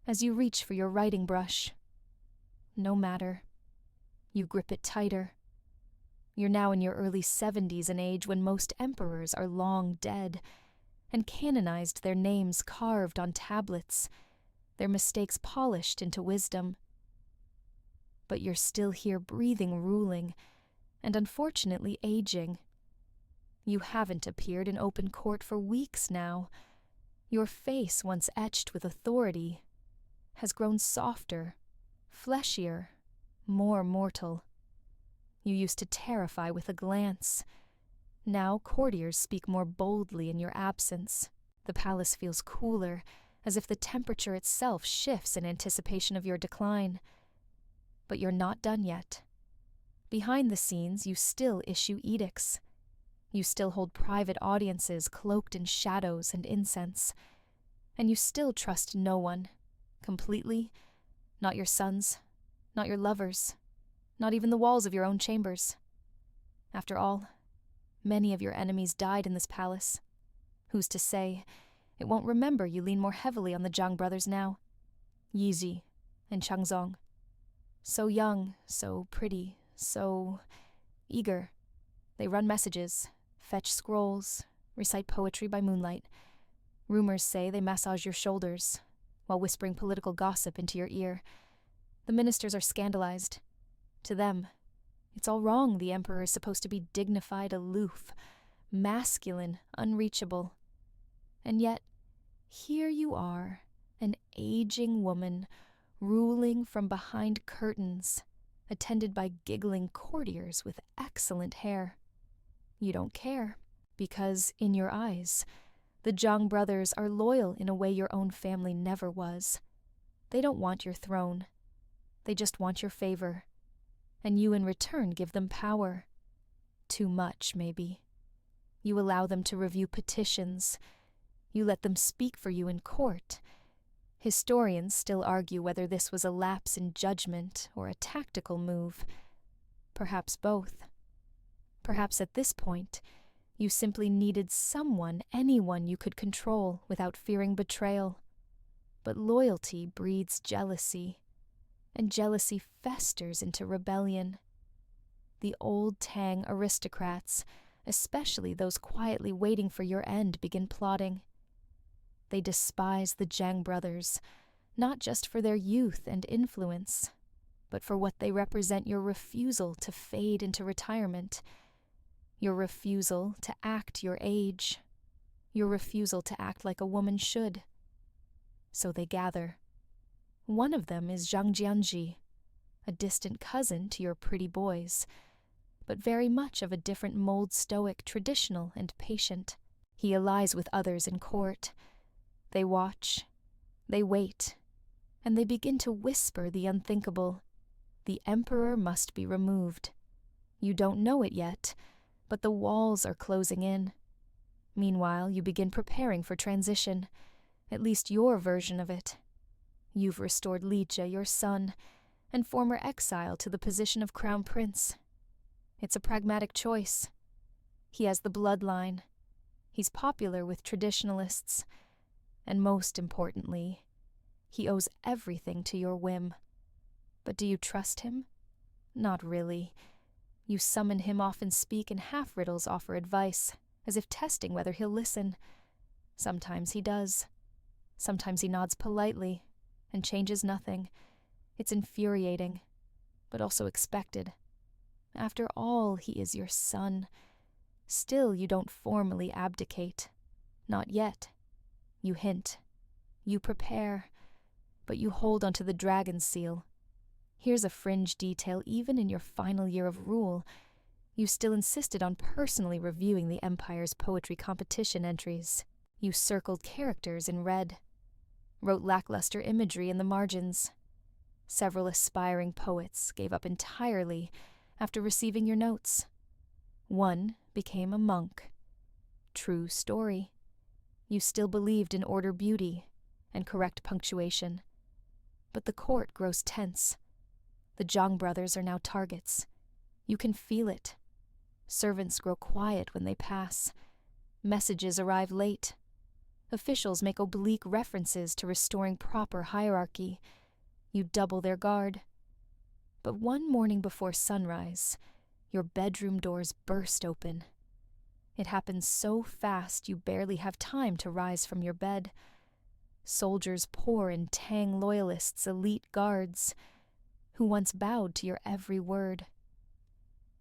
as you reach for your writing brush. No matter. You grip it tighter. You're now in your early 70s, an age when most emperors are long dead, and canonized, their names carved on tablets, their mistakes polished into wisdom. But you're still here breathing, ruling, and unfortunately aging. You haven't appeared in open court for weeks now. Your face, once etched with authority, has grown softer, fleshier, more mortal. You used to terrify with a glance. Now courtiers speak more boldly in your absence. The palace feels cooler, as if the temperature itself shifts in anticipation of your decline. But you're not done yet. Behind the scenes, you still issue edicts. You still hold private audiences cloaked in shadows and incense. And you still trust no one, completely, not your sons, not your lovers, not even the walls of your own chambers. After all, many of your enemies died in this palace. Who's to say it won't remember you lean more heavily on the Zhang brothers now? Yizi and Changzong. So young, so pretty, so eager. They run messages, fetch scrolls, recite poetry by moonlight. Rumors say they massage your shoulders while whispering political gossip into your ear. The ministers are scandalized. To them, it's all wrong. The emperor is supposed to be dignified, aloof, masculine, unreachable. And yet, here you are, an aging woman, ruling from behind curtains, attended by giggling courtiers with excellent hair. You don't care, because, in your eyes, the Zhang brothers are loyal in a way your own family never was. They don't want your throne. They just want your favor. And you in return give them power. Too much, maybe. You allow them to review petitions. You let them speak for you in court. Historians still argue whether this was a lapse in judgment or a tactical move. Perhaps both. Perhaps at this point, you simply needed someone, anyone you could control without fearing betrayal. But loyalty breeds jealousy, and jealousy festers into rebellion. The old Tang aristocrats, especially those quietly waiting for your end, begin plotting. They despise the Zhang brothers, not just for their youth and influence, but for what they represent: your refusal to fade into retirement, your refusal to act your age, your refusal to act like a woman should. So they gather. One of them is Zhang Jianji, a distant cousin to your pretty boys, but very much of a different mold, stoic, traditional, and patient. He allies with others in court. They watch, they wait, and they begin to whisper the unthinkable. The emperor must be removed. You don't know it yet, but the walls are closing in. Meanwhile, you begin preparing for transition, at least your version of it. You've restored Licha, your son, and former exile, to the position of crown prince. It's a pragmatic choice. He has the bloodline. He's popular with traditionalists. And most importantly, he owes everything to your whim. But do you trust him? Not really. You summon him, often speak in half-riddles, offer advice, as if testing whether he'll listen. Sometimes he does. Sometimes he nods politely and changes nothing. It's infuriating, but also expected. After all, he is your son. Still, you don't formally abdicate. Not yet. You hint. You prepare. But you hold onto the dragon seal. Here's a fringe detail even in your final year of rule. You still insisted on personally reviewing the Empire's poetry competition entries. You circled characters in red. Wrote lackluster imagery in the margins. Several aspiring poets gave up entirely after receiving your notes. One became a monk. True story. You still believed in order beauty and correct punctuation. But the court grows tense. The Zhang brothers are now targets. You can feel it. Servants grow quiet when they pass. Messages arrive late. Officials make oblique references to restoring proper hierarchy. You double their guard. But one morning before sunrise, your bedroom doors burst open. It happens so fast you barely have time to rise from your bed. Soldiers pour in Tang loyalists' elite guards, who once bowed to your every word.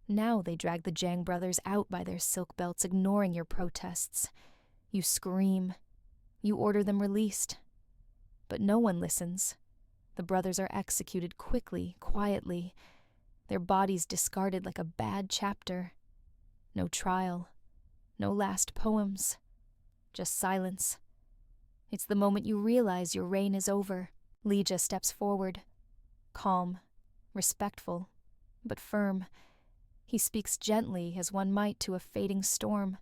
Now they drag the Zhang brothers out by their silk belts, ignoring your protests. You scream. You order them released. But no one listens. The brothers are executed quickly, quietly, their bodies discarded like a bad chapter. No trial. No last poems. Just silence. It's the moment you realize your reign is over. Lija steps forward. Calm. Respectful. But firm. He speaks gently as one might to a fading storm.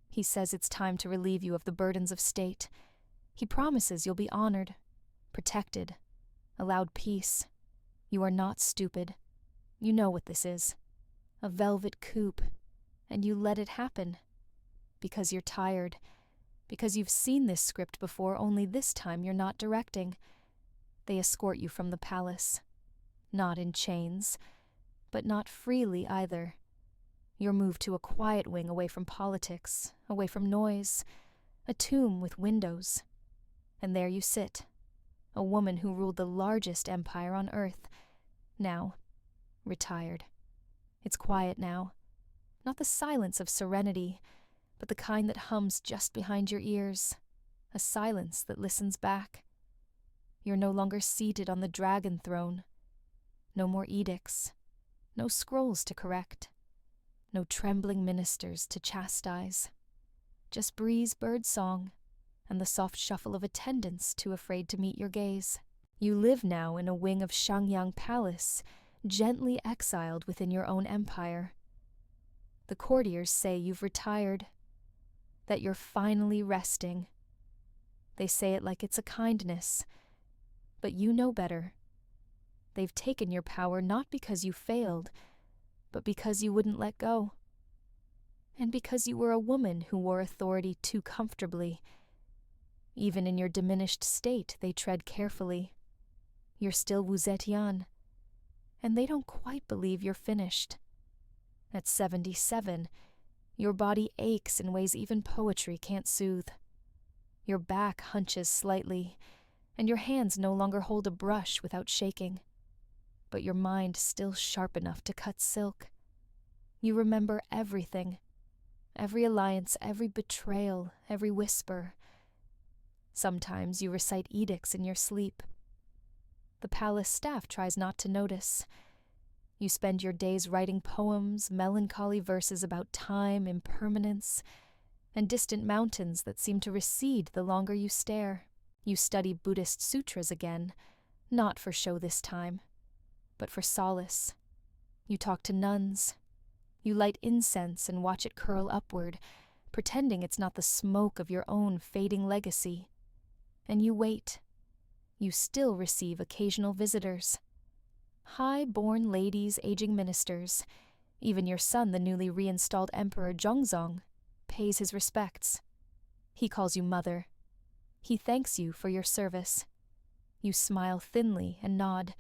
He says it's time to relieve you of the burdens of state. He promises you'll be honored, protected, allowed peace. You are not stupid. You know what this is. A velvet coupe. And you let it happen. Because you're tired. Because you've seen this script before, only this time you're not directing. They escort you from the palace. Not in chains, but not freely either. You're moved to a quiet wing away from politics, away from noise, a tomb with windows. And there you sit, a woman who ruled the largest empire on earth, now retired. It's quiet now, not the silence of serenity, but the kind that hums just behind your ears, a silence that listens back. You're no longer seated on the dragon throne. No more edicts, no scrolls to correct, no trembling ministers to chastise. Just breeze bird song and the soft shuffle of attendants too afraid to meet your gaze. You live now in a wing of Shangyang Palace, gently exiled within your own empire. The courtiers say you've retired, that you're finally resting. They say it like it's a kindness, but you know better. They've taken your power not because you failed, but because you wouldn't let go. And because you were a woman who wore authority too comfortably. Even in your diminished state, they tread carefully. You're still Wu Zetian, and they don't quite believe you're finished. At 77, your body aches in ways even poetry can't soothe. Your back hunches slightly, and your hands no longer hold a brush without shaking. But your mind still sharp enough to cut silk. You remember everything. Every alliance, every betrayal, every whisper. Sometimes you recite edicts in your sleep. The palace staff tries not to notice. You spend your days writing poems, melancholy verses about time, impermanence, and distant mountains that seem to recede the longer you stare. You study Buddhist sutras again, not for show this time, but for solace. You talk to nuns. You light incense and watch it curl upward, pretending it's not the smoke of your own fading legacy. And you wait. You still receive occasional visitors. High-born ladies, aging ministers. Even your son, the newly reinstalled Emperor Zhongzong, pays his respects. He calls you mother. He thanks you for your service. You smile thinly and nod.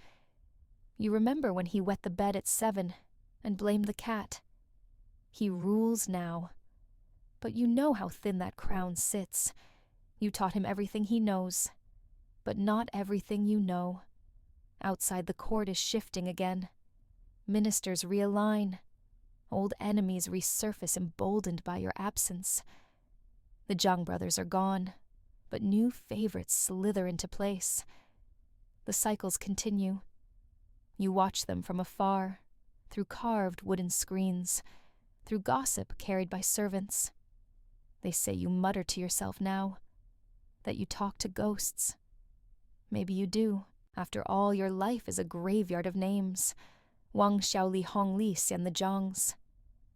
You remember when he wet the bed at 7 and blamed the cat. He rules now. But you know how thin that crown sits. You taught him everything he knows, but not everything you know. Outside the court is shifting again. Ministers realign. Old enemies resurface emboldened by your absence. The Zhang brothers are gone, but new favorites slither into place. The cycles continue. You watch them from afar, through carved wooden screens, through gossip carried by servants. They say you mutter to yourself now, that you talk to ghosts. Maybe you do. After all, your life is a graveyard of names. Wang Xiaoli Hongli and the Zhangs.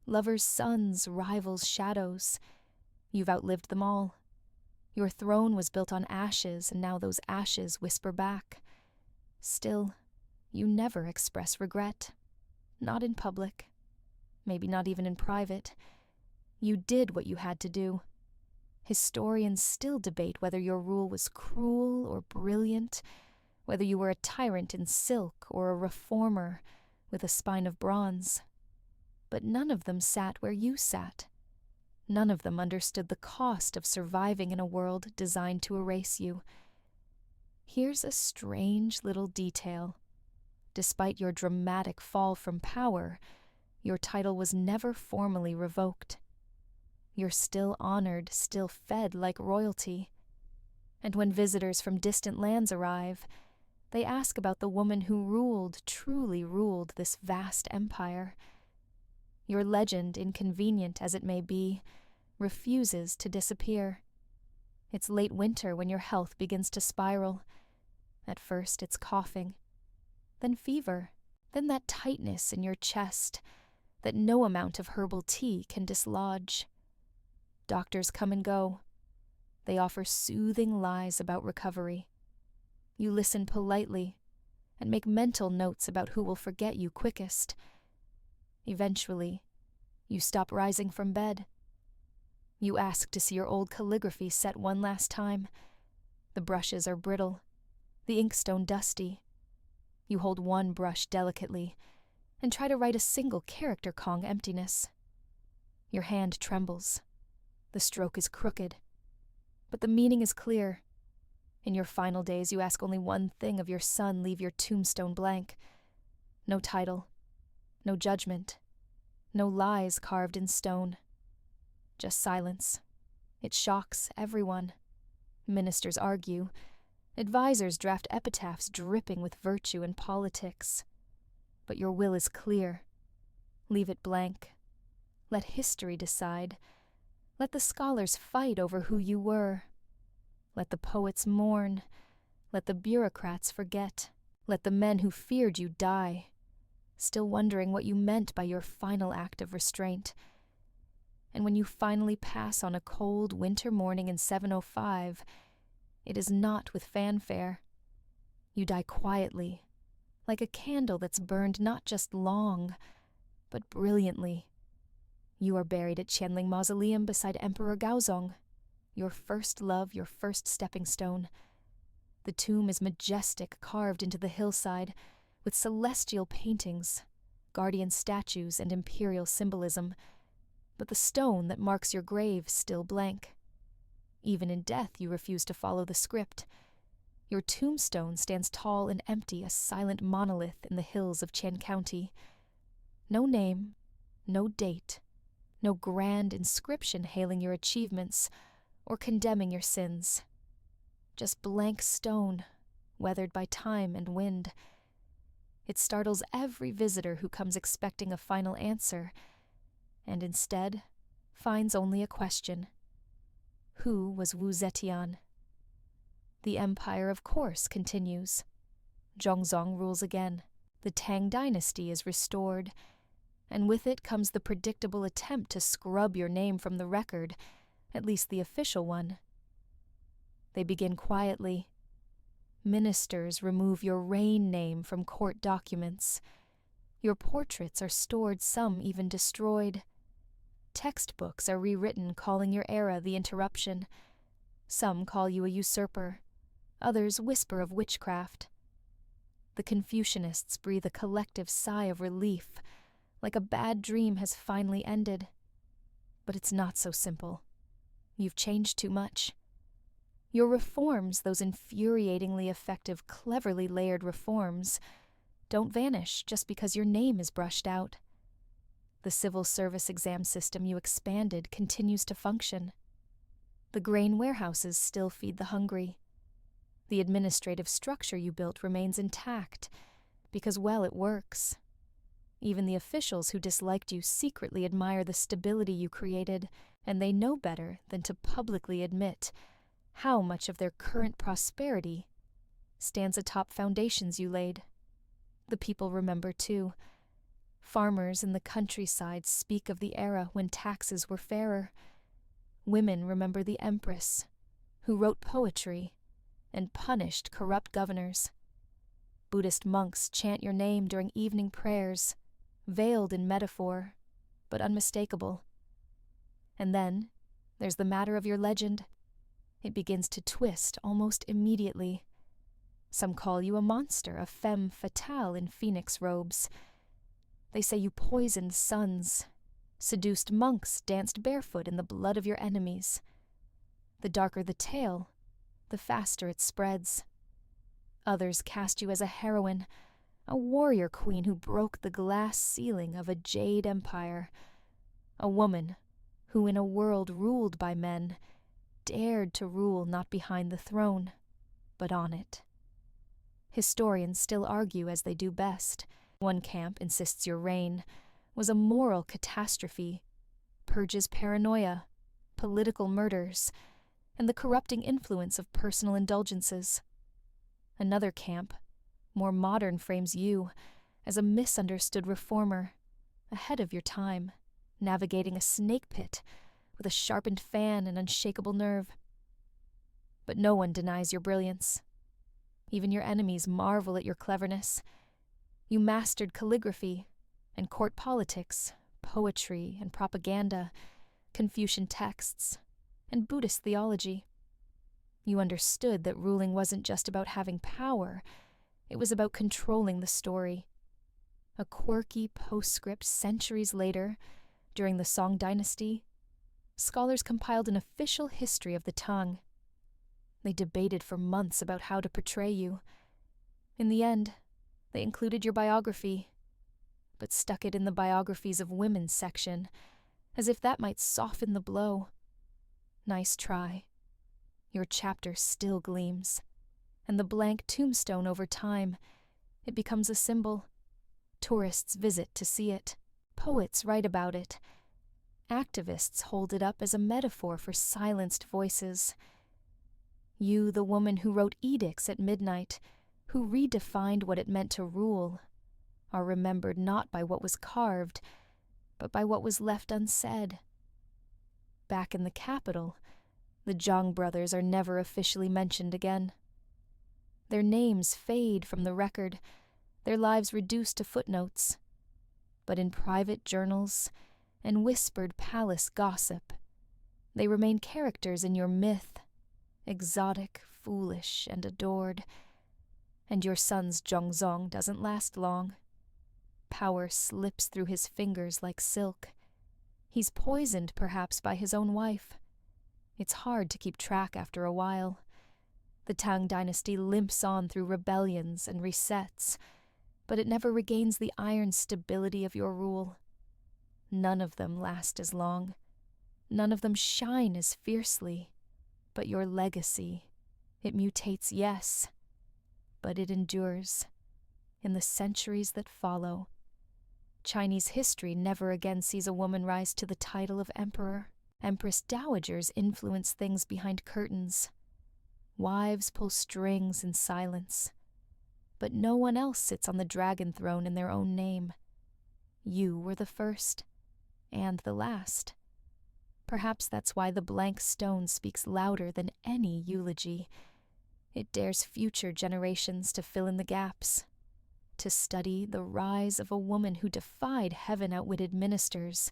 Lovers' sons, rivals' shadows. You've outlived them all. Your throne was built on ashes, and now those ashes whisper back. Still, you never express regret. Not in public. Maybe not even in private. You did what you had to do. Historians still debate whether your rule was cruel or brilliant, whether you were a tyrant in silk or a reformer with a spine of bronze. But none of them sat where you sat. None of them understood the cost of surviving in a world designed to erase you. Here's a strange little detail. Despite your dramatic fall from power, your title was never formally revoked. You're still honored, still fed like royalty. And when visitors from distant lands arrive, they ask about the woman who ruled, truly ruled, this vast empire. Your legend, inconvenient as it may be, refuses to disappear. It's late winter when your health begins to spiral. At first it's coughing, then fever, then that tightness in your chest that no amount of herbal tea can dislodge. Doctors come and go. They offer soothing lies about recovery. You listen politely and make mental notes about who will forget you quickest. Eventually, you stop rising from bed. You ask to see your old calligraphy set one last time. The brushes are brittle, the inkstone dusty. You hold one brush delicately and try to write a single character Kong emptiness. Your hand trembles. The stroke is crooked. But the meaning is clear. In your final days, you ask only one thing of your son, leave your tombstone blank. No title, no judgment, no lies carved in stone. Just silence. It shocks everyone. Ministers argue. Advisors draft epitaphs dripping with virtue and politics. But your will is clear. Leave it blank. Let history decide. Let the scholars fight over who you were. Let the poets mourn. Let the bureaucrats forget. Let the men who feared you die, still wondering what you meant by your final act of restraint. And when you finally pass on a cold winter morning in 705, it is not with fanfare. You die quietly, like a candle that's burned not just long, but brilliantly. You are buried at Qianling Mausoleum beside Emperor Gaozong, your first love, your first stepping stone. The tomb is majestic, carved into the hillside, with celestial paintings, guardian statues, and imperial symbolism, but the stone that marks your grave still blank. Even in death you refuse to follow the script. Your tombstone stands tall and empty, a silent monolith in the hills of Qian County. No name, no date, no grand inscription hailing your achievements or condemning your sins. Just blank stone, weathered by time and wind. It startles every visitor who comes expecting a final answer, and instead finds only a question. Who was Wu Zetian? The empire, of course, continues. Zhongzong rules again. The Tang Dynasty is restored, and with it comes the predictable attempt to scrub your name from the record, at least the official one. They begin quietly. Ministers remove your reign name from court documents. Your portraits are stored, some even destroyed. Textbooks are rewritten, calling your era the interruption. Some call you a usurper. Others whisper of witchcraft. The Confucianists breathe a collective sigh of relief, like a bad dream has finally ended. But it's not so simple. You've changed too much. Your reforms, those infuriatingly effective, cleverly layered reforms, don't vanish just because your name is brushed out. The civil service exam system you expanded continues to function. The grain warehouses still feed the hungry. The administrative structure you built remains intact because, well, it works. Even the officials who disliked you secretly admire the stability you created, and they know better than to publicly admit how much of their current prosperity stands atop foundations you laid. The people remember, too. Farmers in the countryside speak of the era when taxes were fairer. Women remember the Empress, who wrote poetry and punished corrupt governors. Buddhist monks chant your name during evening prayers, veiled in metaphor, but unmistakable. And then there's the matter of your legend. It begins to twist almost immediately. Some call you a monster, a femme fatale in phoenix robes. They say you poisoned sons, seduced monks, danced barefoot in the blood of your enemies. The darker the tale, the faster it spreads. Others cast you as a heroine, a warrior queen who broke the glass ceiling of a jade empire, a woman who, in a world ruled by men, dared to rule not behind the throne, but on it. Historians still argue as they do best. One camp insists your reign was a moral catastrophe, purges paranoia, political murders, and the corrupting influence of personal indulgences. Another camp, more modern, frames you as a misunderstood reformer, ahead of your time, navigating a snake pit with a sharpened fan and unshakable nerve. But no one denies your brilliance. Even your enemies marvel at your cleverness. You mastered calligraphy and court politics, poetry and propaganda, Confucian texts, and Buddhist theology. You understood that ruling wasn't just about having power, it was about controlling the story. A quirky postscript centuries later, during the Tang Dynasty, scholars compiled an official history of the Tang. They debated for months about how to portray you. In the end, they included your biography, but stuck it in the biographies of women section, as if that might soften the blow. Nice try. Your chapter still gleams, and the blank tombstone over time, it becomes a symbol. Tourists visit to see it. Poets write about it. Activists hold it up as a metaphor for silenced voices. You, the woman who wrote edicts at midnight, who redefined what it meant to rule, are remembered not by what was carved, but by what was left unsaid. Back in the capital, the Zhang brothers are never officially mentioned again. Their names fade from the record, their lives reduced to footnotes. But in private journals and whispered palace gossip, they remain characters in your myth, exotic, foolish, and adored. And your son's Zhongzong doesn't last long. Power slips through his fingers like silk. He's poisoned, perhaps, by his own wife. It's hard to keep track after a while. The Tang Dynasty limps on through rebellions and resets, but it never regains the iron stability of your rule. None of them last as long. None of them shine as fiercely. But your legacy, it mutates, yes, but it endures. In the centuries that follow, Chinese history never again sees a woman rise to the title of emperor. Empress dowagers influence things behind curtains. Wives pull strings in silence. But no one else sits on the dragon throne in their own name. You were the first, and the last. Perhaps that's why the blank stone speaks louder than any eulogy. It dares future generations to fill in the gaps, to study the rise of a woman who defied heaven-outwitted ministers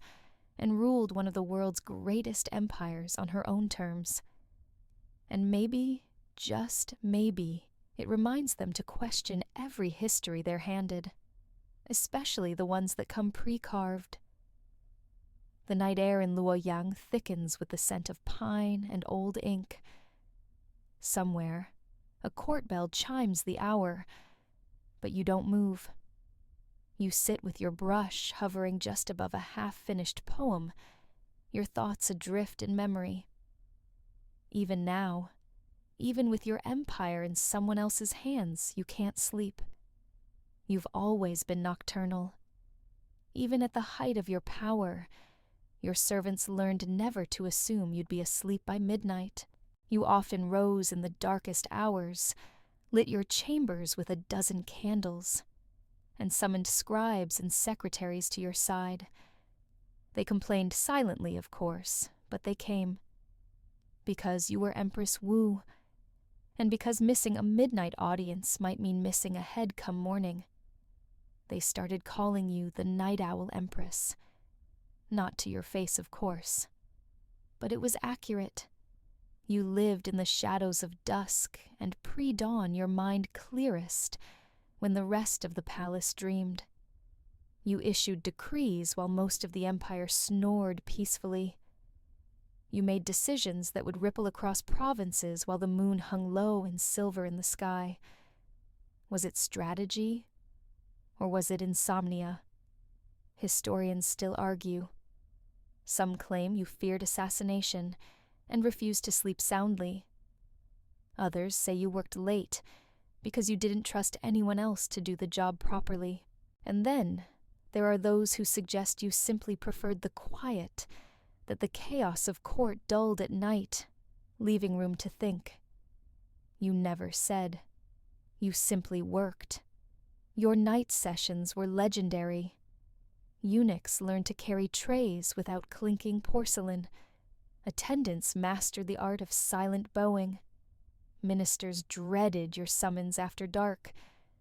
and ruled one of the world's greatest empires on her own terms. And maybe, just maybe, it reminds them to question every history they're handed, especially the ones that come pre-carved. The night air in Luoyang thickens with the scent of pine and old ink. Somewhere, a court bell chimes the hour, but you don't move. You sit with your brush hovering just above a half-finished poem, your thoughts adrift in memory. Even now, even with your empire in someone else's hands, you can't sleep. You've always been nocturnal. Even at the height of your power, your servants learned never to assume you'd be asleep by midnight. You often rose in the darkest hours, lit your chambers with 12 candles, and summoned scribes and secretaries to your side. They complained silently, of course, but they came. Because you were Empress Wu, and because missing a midnight audience might mean missing a head come morning. They started calling you the Night Owl Empress. Not to your face, of course. But it was accurate. You lived in the shadows of dusk, and pre-dawn your mind clearest, when the rest of the palace dreamed. You issued decrees while most of the empire snored peacefully. You made decisions that would ripple across provinces while the moon hung low and silver in the sky. Was it strategy? Or was it insomnia? Historians still argue. Some claim you feared assassination and refused to sleep soundly. Others say you worked late because you didn't trust anyone else to do the job properly. And then there are those who suggest you simply preferred the quiet, that the chaos of court dulled at night, leaving room to think. You never said. You simply worked. Your night sessions were legendary. Eunuchs learned to carry trays without clinking porcelain. Attendants mastered the art of silent bowing. Ministers dreaded your summons after dark,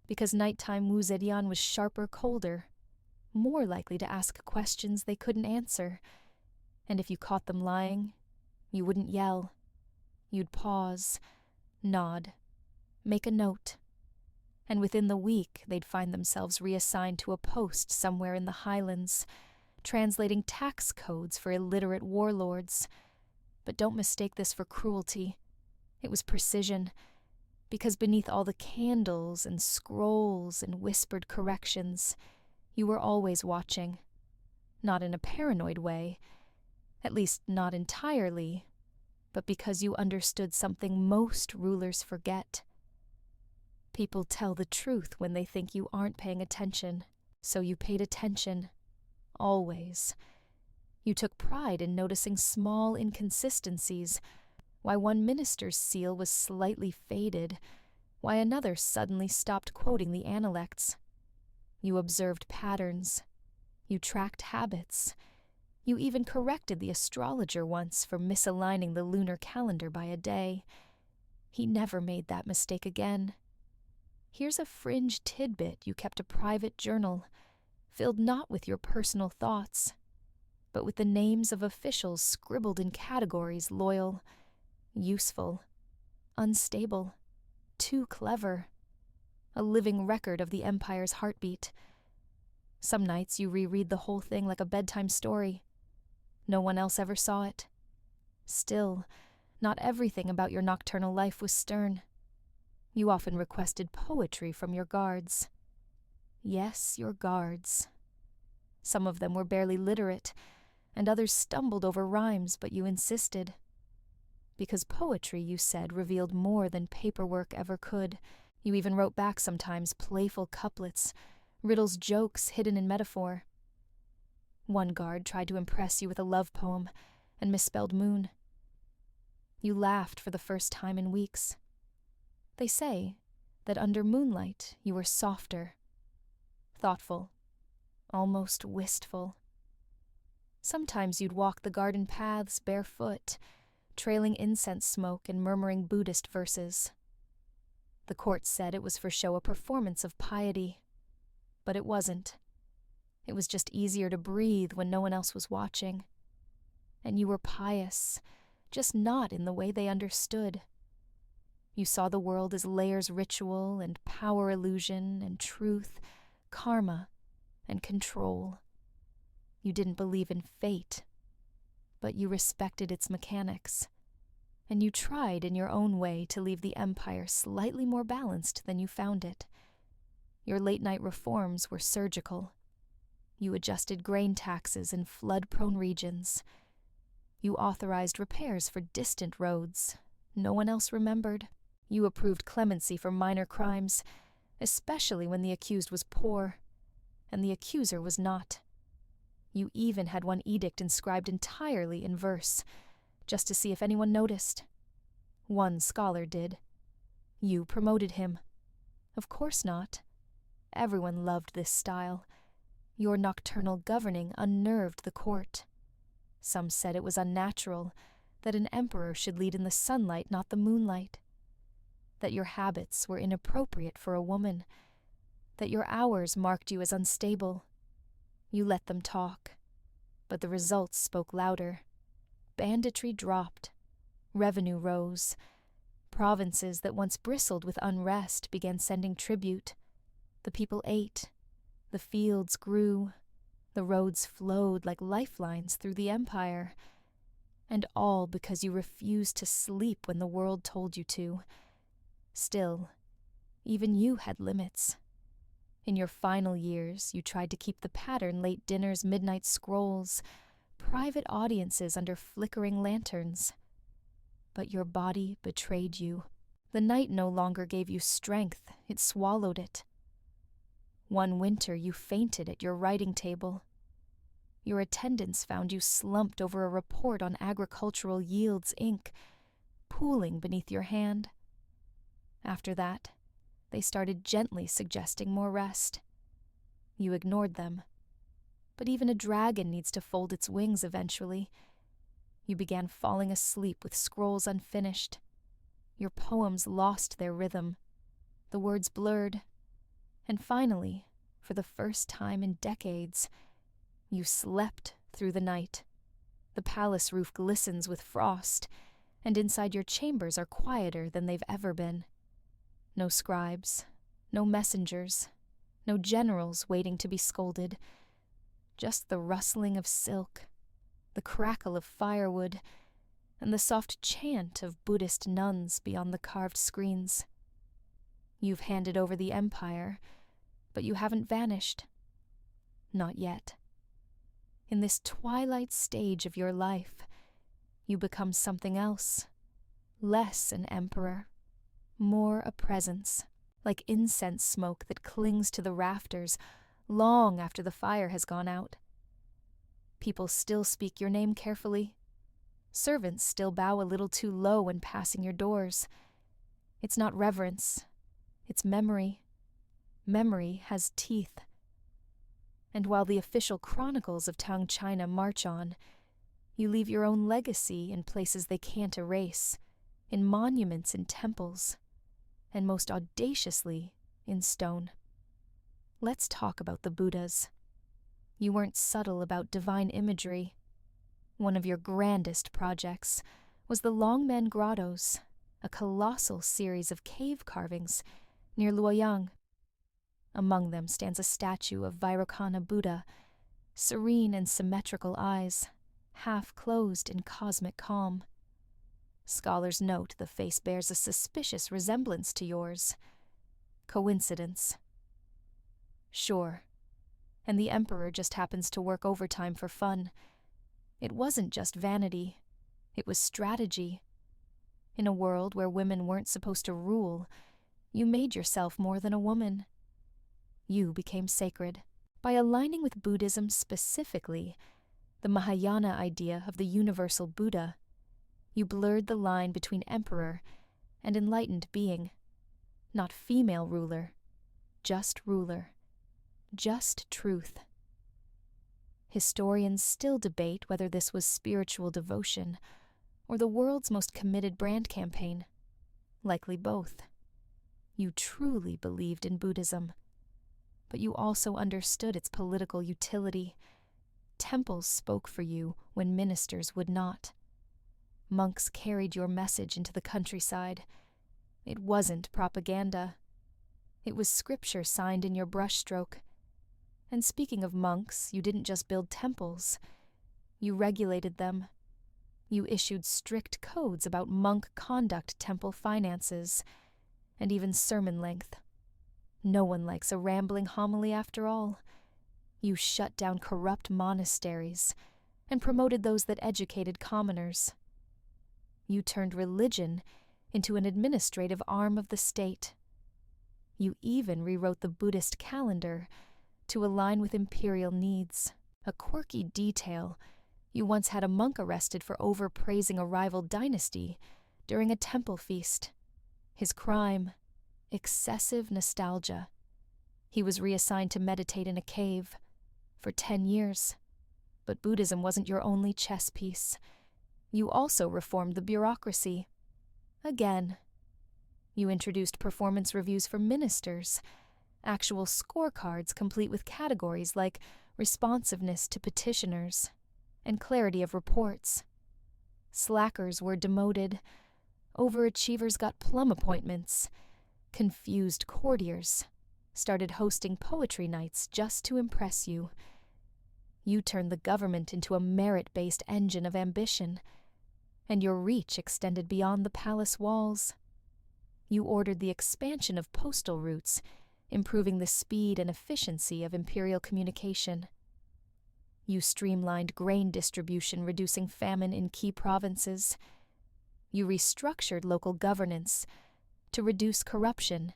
because nighttime Wu Zetian was sharper, colder, more likely to ask questions they couldn't answer. And if you caught them lying, you wouldn't yell. You'd pause, nod, make a note. And within the week, they'd find themselves reassigned to a post somewhere in the highlands, translating tax codes for illiterate warlords. But don't mistake this for cruelty. It was precision, because beneath all the candles and scrolls and whispered corrections, you were always watching. Not in a paranoid way, at least not entirely, but because you understood something most rulers forget. People tell the truth when they think you aren't paying attention, so you paid attention. Always. You took pride in noticing small inconsistencies, why one minister's seal was slightly faded, why another suddenly stopped quoting the analects. You observed patterns. You tracked habits. You even corrected the astrologer once for misaligning the lunar calendar by a day. He never made that mistake again. Here's a fringe tidbit: you kept a private journal, filled not with your personal thoughts, but with the names of officials scribbled in categories: loyal, useful, unstable, too clever. A living record of the empire's heartbeat. Some nights you reread the whole thing like a bedtime story. No one else ever saw it. Still, not everything about your nocturnal life was stern. You often requested poetry from your guards. Yes, your guards. Some of them were barely literate, and others stumbled over rhymes, but you insisted. Because poetry, you said, revealed more than paperwork ever could. You even wrote back sometimes playful couplets, riddles, jokes hidden in metaphor. One guard tried to impress you with a love poem and misspelled moon. You laughed for the first time in weeks. They say that under moonlight you were softer, thoughtful, almost wistful. Sometimes you'd walk the garden paths barefoot, trailing incense smoke and murmuring Buddhist verses. The court said it was for show, a performance of piety, but it wasn't. It was just easier to breathe when no one else was watching. And you were pious, just not in the way they understood. You saw the world as layers: ritual and power illusion and truth, karma and control. You didn't believe in fate but you respected its mechanics. And you tried in your own way to leave the empire slightly more balanced than you found it. Your late-night reforms were surgical. You adjusted grain taxes in flood-prone regions. You authorized repairs for distant roads no one else remembered. You approved clemency for minor crimes, especially when the accused was poor, and the accuser was not. You even had one edict inscribed entirely in verse, just to see if anyone noticed. One scholar did. You promoted him. Of course not. Everyone loved this style. Your nocturnal governing unnerved the court. Some said it was unnatural, that an emperor should lead in the sunlight, not the moonlight. That your habits were inappropriate for a woman. That your hours marked you as unstable. You let them talk, but the results spoke louder. Banditry dropped. Revenue rose. Provinces that once bristled with unrest began sending tribute. The people ate. The fields grew. The roads flowed like lifelines through the empire. And all because you refused to sleep when the world told you to. Still, even you had limits. In your final years, you tried to keep the pattern: late dinners, midnight scrolls, private audiences under flickering lanterns. But your body betrayed you. The night no longer gave you strength, it swallowed it. One winter you fainted at your writing table. Your attendants found you slumped over a report on agricultural yields ink, pooling beneath your hand. After that, they started gently suggesting more rest. You ignored them. But even a dragon needs to fold its wings eventually. You began falling asleep with scrolls unfinished. Your poems lost their rhythm. The words blurred. And finally, for the first time in decades, you slept through the night. The palace roof glistens with frost, and inside your chambers are quieter than they've ever been. No scribes, no messengers, no generals waiting to be scolded. Just the rustling of silk, the crackle of firewood, and the soft chant of Buddhist nuns beyond the carved screens. You've handed over the empire, but you haven't vanished. Not yet. In this twilight stage of your life, you become something else. Less an emperor, more a presence, like incense smoke that clings to the rafters long after the fire has gone out. People still speak your name carefully. Servants still bow a little too low when passing your doors. It's not reverence, it's memory. Memory has teeth. And while the official chronicles of Tang China march on, you leave your own legacy in places they can't erase, in monuments in temples, and most audaciously in stone. Let's talk about the Buddhas. You weren't subtle about divine imagery. One of your grandest projects was the Longmen Grottos, a colossal series of cave carvings near Luoyang. Among them stands a statue of Vairocana Buddha, serene and symmetrical eyes, half closed in cosmic calm. Scholars note the face bears a suspicious resemblance to yours. Coincidence? Sure. And the emperor just happens to work overtime for fun. It wasn't just vanity. It was strategy. In a world where women weren't supposed to rule, you made yourself more than a woman. You became sacred. By aligning with Buddhism specifically, the Mahayana idea of the universal Buddha, you blurred the line between emperor and enlightened being. Not female ruler, just ruler. Just truth. Historians still debate whether this was spiritual devotion or the world's most committed brand campaign. Likely both. You truly believed in Buddhism, but you also understood its political utility. Temples spoke for you when ministers would not. Monks carried your message into the countryside. It wasn't propaganda. It was scripture signed in your brushstroke. And speaking of monks, you didn't just build temples. You regulated them, You issued strict codes about monk conduct, temple finances, and even sermon length. No one likes a rambling homily after all. You shut down corrupt monasteries and promoted those that educated commoners. You turned religion into an administrative arm of the state. You even rewrote the Buddhist calendar to align with imperial needs. A quirky detail: you once had a monk arrested for overpraising a rival dynasty during a temple feast. His crime: excessive nostalgia. He was reassigned to meditate in a cave for 10 years. But Buddhism wasn't your only chess piece. You also reformed the bureaucracy. Again. You introduced performance reviews for ministers, actual scorecards complete with categories like responsiveness to petitioners and clarity of reports. Slackers were demoted. Overachievers got plum appointments. Confused courtiers started hosting poetry nights just to impress you. You turned the government into a merit-based engine of ambition, and your reach extended beyond the palace walls. You ordered the expansion of postal routes, improving the speed and efficiency of imperial communication. You streamlined grain distribution, reducing famine in key provinces. You restructured local governance to reduce corruption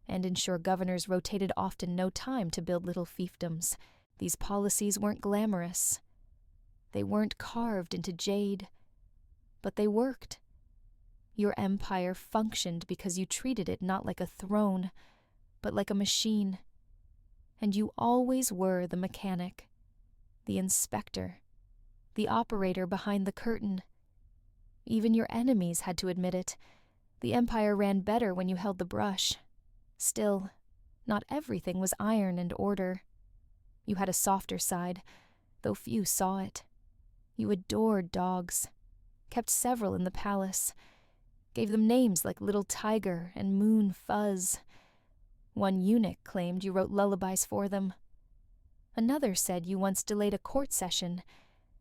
and ensure governors rotated often, no time to build little fiefdoms. These policies weren't glamorous. They weren't carved into jade, but they worked. Your empire functioned because you treated it not like a throne, but like a machine. And you always were the mechanic, the inspector, the operator behind the curtain. Even your enemies had to admit it. The empire ran better when you held the brush. Still, not everything was iron and order. You had a softer side, though few saw it. You adored dogs, kept several in the palace, gave them names like Little Tiger and Moon Fuzz. One eunuch claimed you wrote lullabies for them. Another said you once delayed a court session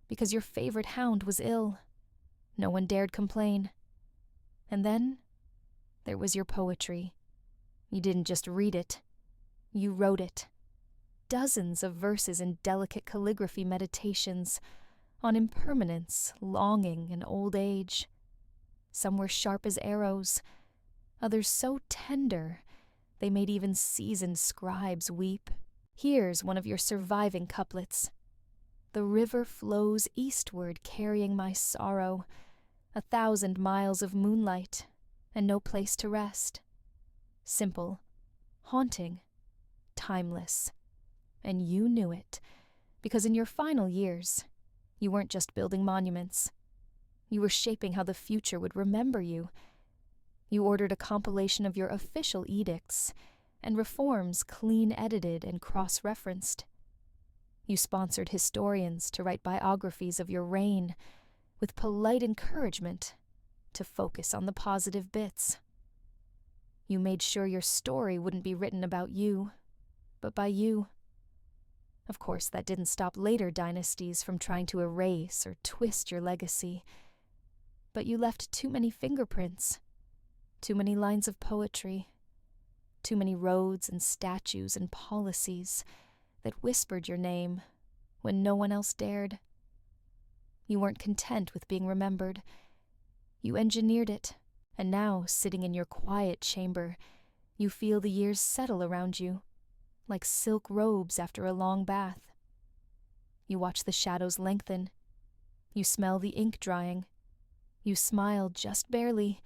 because your favorite hound was ill. No one dared complain. And then there was your poetry. You didn't just read it, you wrote it. Dozens of verses in delicate calligraphy meditations on impermanence, longing, and old age. Some were sharp as arrows, others so tender they made even seasoned scribes weep. Here's one of your surviving couplets. The river flows eastward, carrying my sorrow, 1,000 miles of moonlight, and no place to rest. Simple, haunting, timeless. And you knew it, because in your final years, you weren't just building monuments. You were shaping how the future would remember you. You ordered a compilation of your official edicts and reforms clean-edited and cross-referenced. You sponsored historians to write biographies of your reign with polite encouragement to focus on the positive bits. You made sure your story wouldn't be written about you, but by you. Of course, that didn't stop later dynasties from trying to erase or twist your legacy. But you left too many fingerprints, too many lines of poetry, too many roads and statues and policies that whispered your name when no one else dared. You weren't content with being remembered. You engineered it, and now, sitting in your quiet chamber, you feel the years settle around you, like silk robes after a long bath. You watch the shadows lengthen. You smell the ink drying. You smile just barely.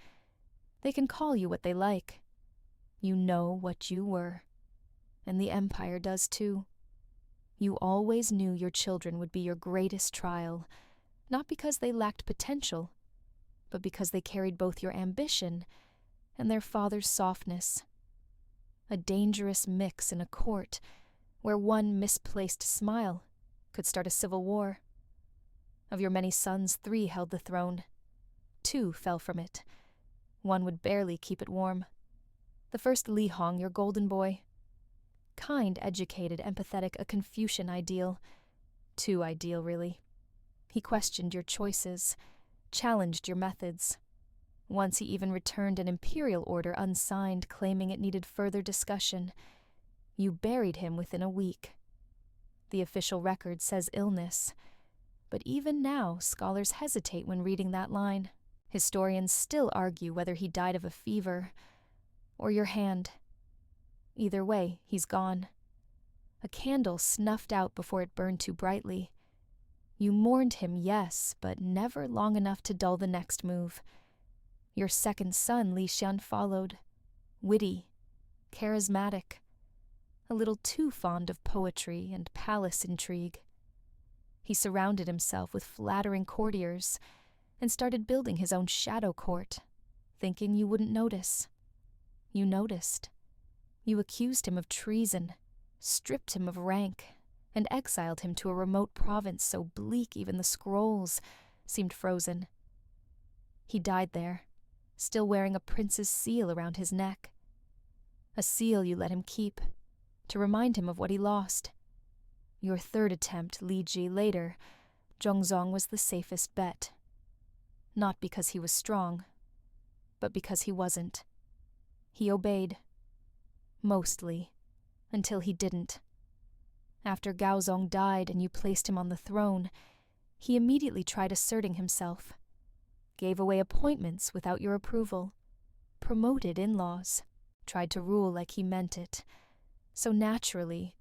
They can call you what they like. You know what you were. And the empire does too. You always knew your children would be your greatest trial, not because they lacked potential, but because they carried both your ambition and their father's softness. A dangerous mix in a court where one misplaced smile could start a civil war. Of your many sons, 3 held the throne. 2 fell from it. 1 would barely keep it warm. The first Li Hong, your golden boy. Kind, educated, empathetic, a Confucian ideal. Too ideal, really. He questioned your choices, challenged your methods. Once he even returned an imperial order unsigned, claiming it needed further discussion. You buried him within a week. The official record says illness, but even now scholars hesitate when reading that line. Historians still argue whether he died of a fever or your hand. Either way, he's gone. A candle snuffed out before it burned too brightly. You mourned him, yes, but never long enough to dull the next move. Your second son, Li Xian, followed. Witty, charismatic, a little too fond of poetry and palace intrigue. He surrounded himself with flattering courtiers and started building his own shadow court, thinking you wouldn't notice. You noticed. You accused him of treason, stripped him of rank, and exiled him to a remote province so bleak even the scrolls seemed frozen. He died there, still wearing a prince's seal around his neck. A seal you let him keep, to remind him of what he lost. Your third attempt, Li Ji, later, Zhongzong was the safest bet. Not because he was strong, but because he wasn't. He obeyed. Mostly, until he didn't. After Gaozong died and you placed him on the throne, he immediately tried asserting himself. Gave away appointments without your approval. Promoted in-laws. Tried to rule like he meant it. So naturally,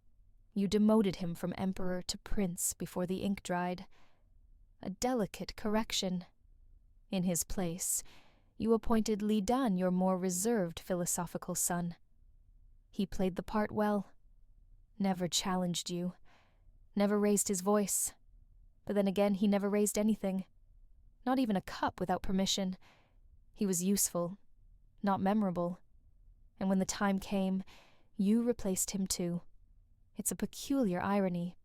you demoted him from emperor to prince before the ink dried. A delicate correction. In his place, you appointed Li Dan, your more reserved philosophical son. He played the part well. Never challenged you. Never raised his voice. But then again, he never raised anything. Not even a cup without permission. He was useful, not memorable. And when the time came, you replaced him too. It's a peculiar irony.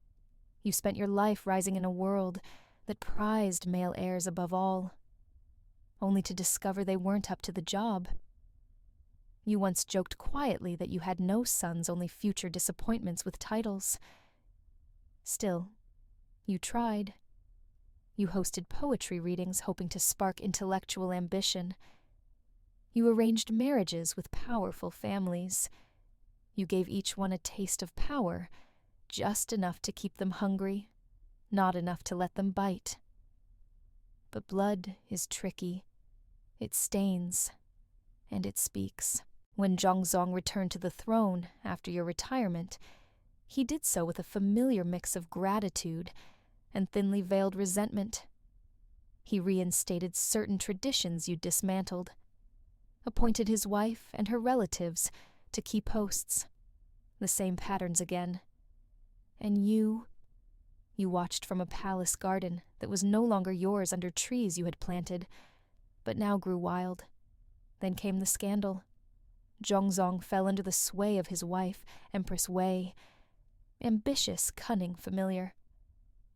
You spent your life rising in a world that prized male heirs above all, only to discover they weren't up to the job. You once joked quietly that you had no sons, only future disappointments with titles. Still, you tried. You hosted poetry readings hoping to spark intellectual ambition. You arranged marriages with powerful families. You gave each one a taste of power, just enough to keep them hungry, not enough to let them bite. But blood is tricky. It stains, and it speaks. When Zhongzong returned to the throne after your retirement, he did so with a familiar mix of gratitude and thinly veiled resentment. He reinstated certain traditions you dismantled, appointed his wife and her relatives to key posts. The same patterns again. And you watched from a palace garden that was no longer yours under trees you had planted, but now grew wild. Then came the scandal. Zhongzong fell under the sway of his wife, Empress Wei. Ambitious, cunning, familiar.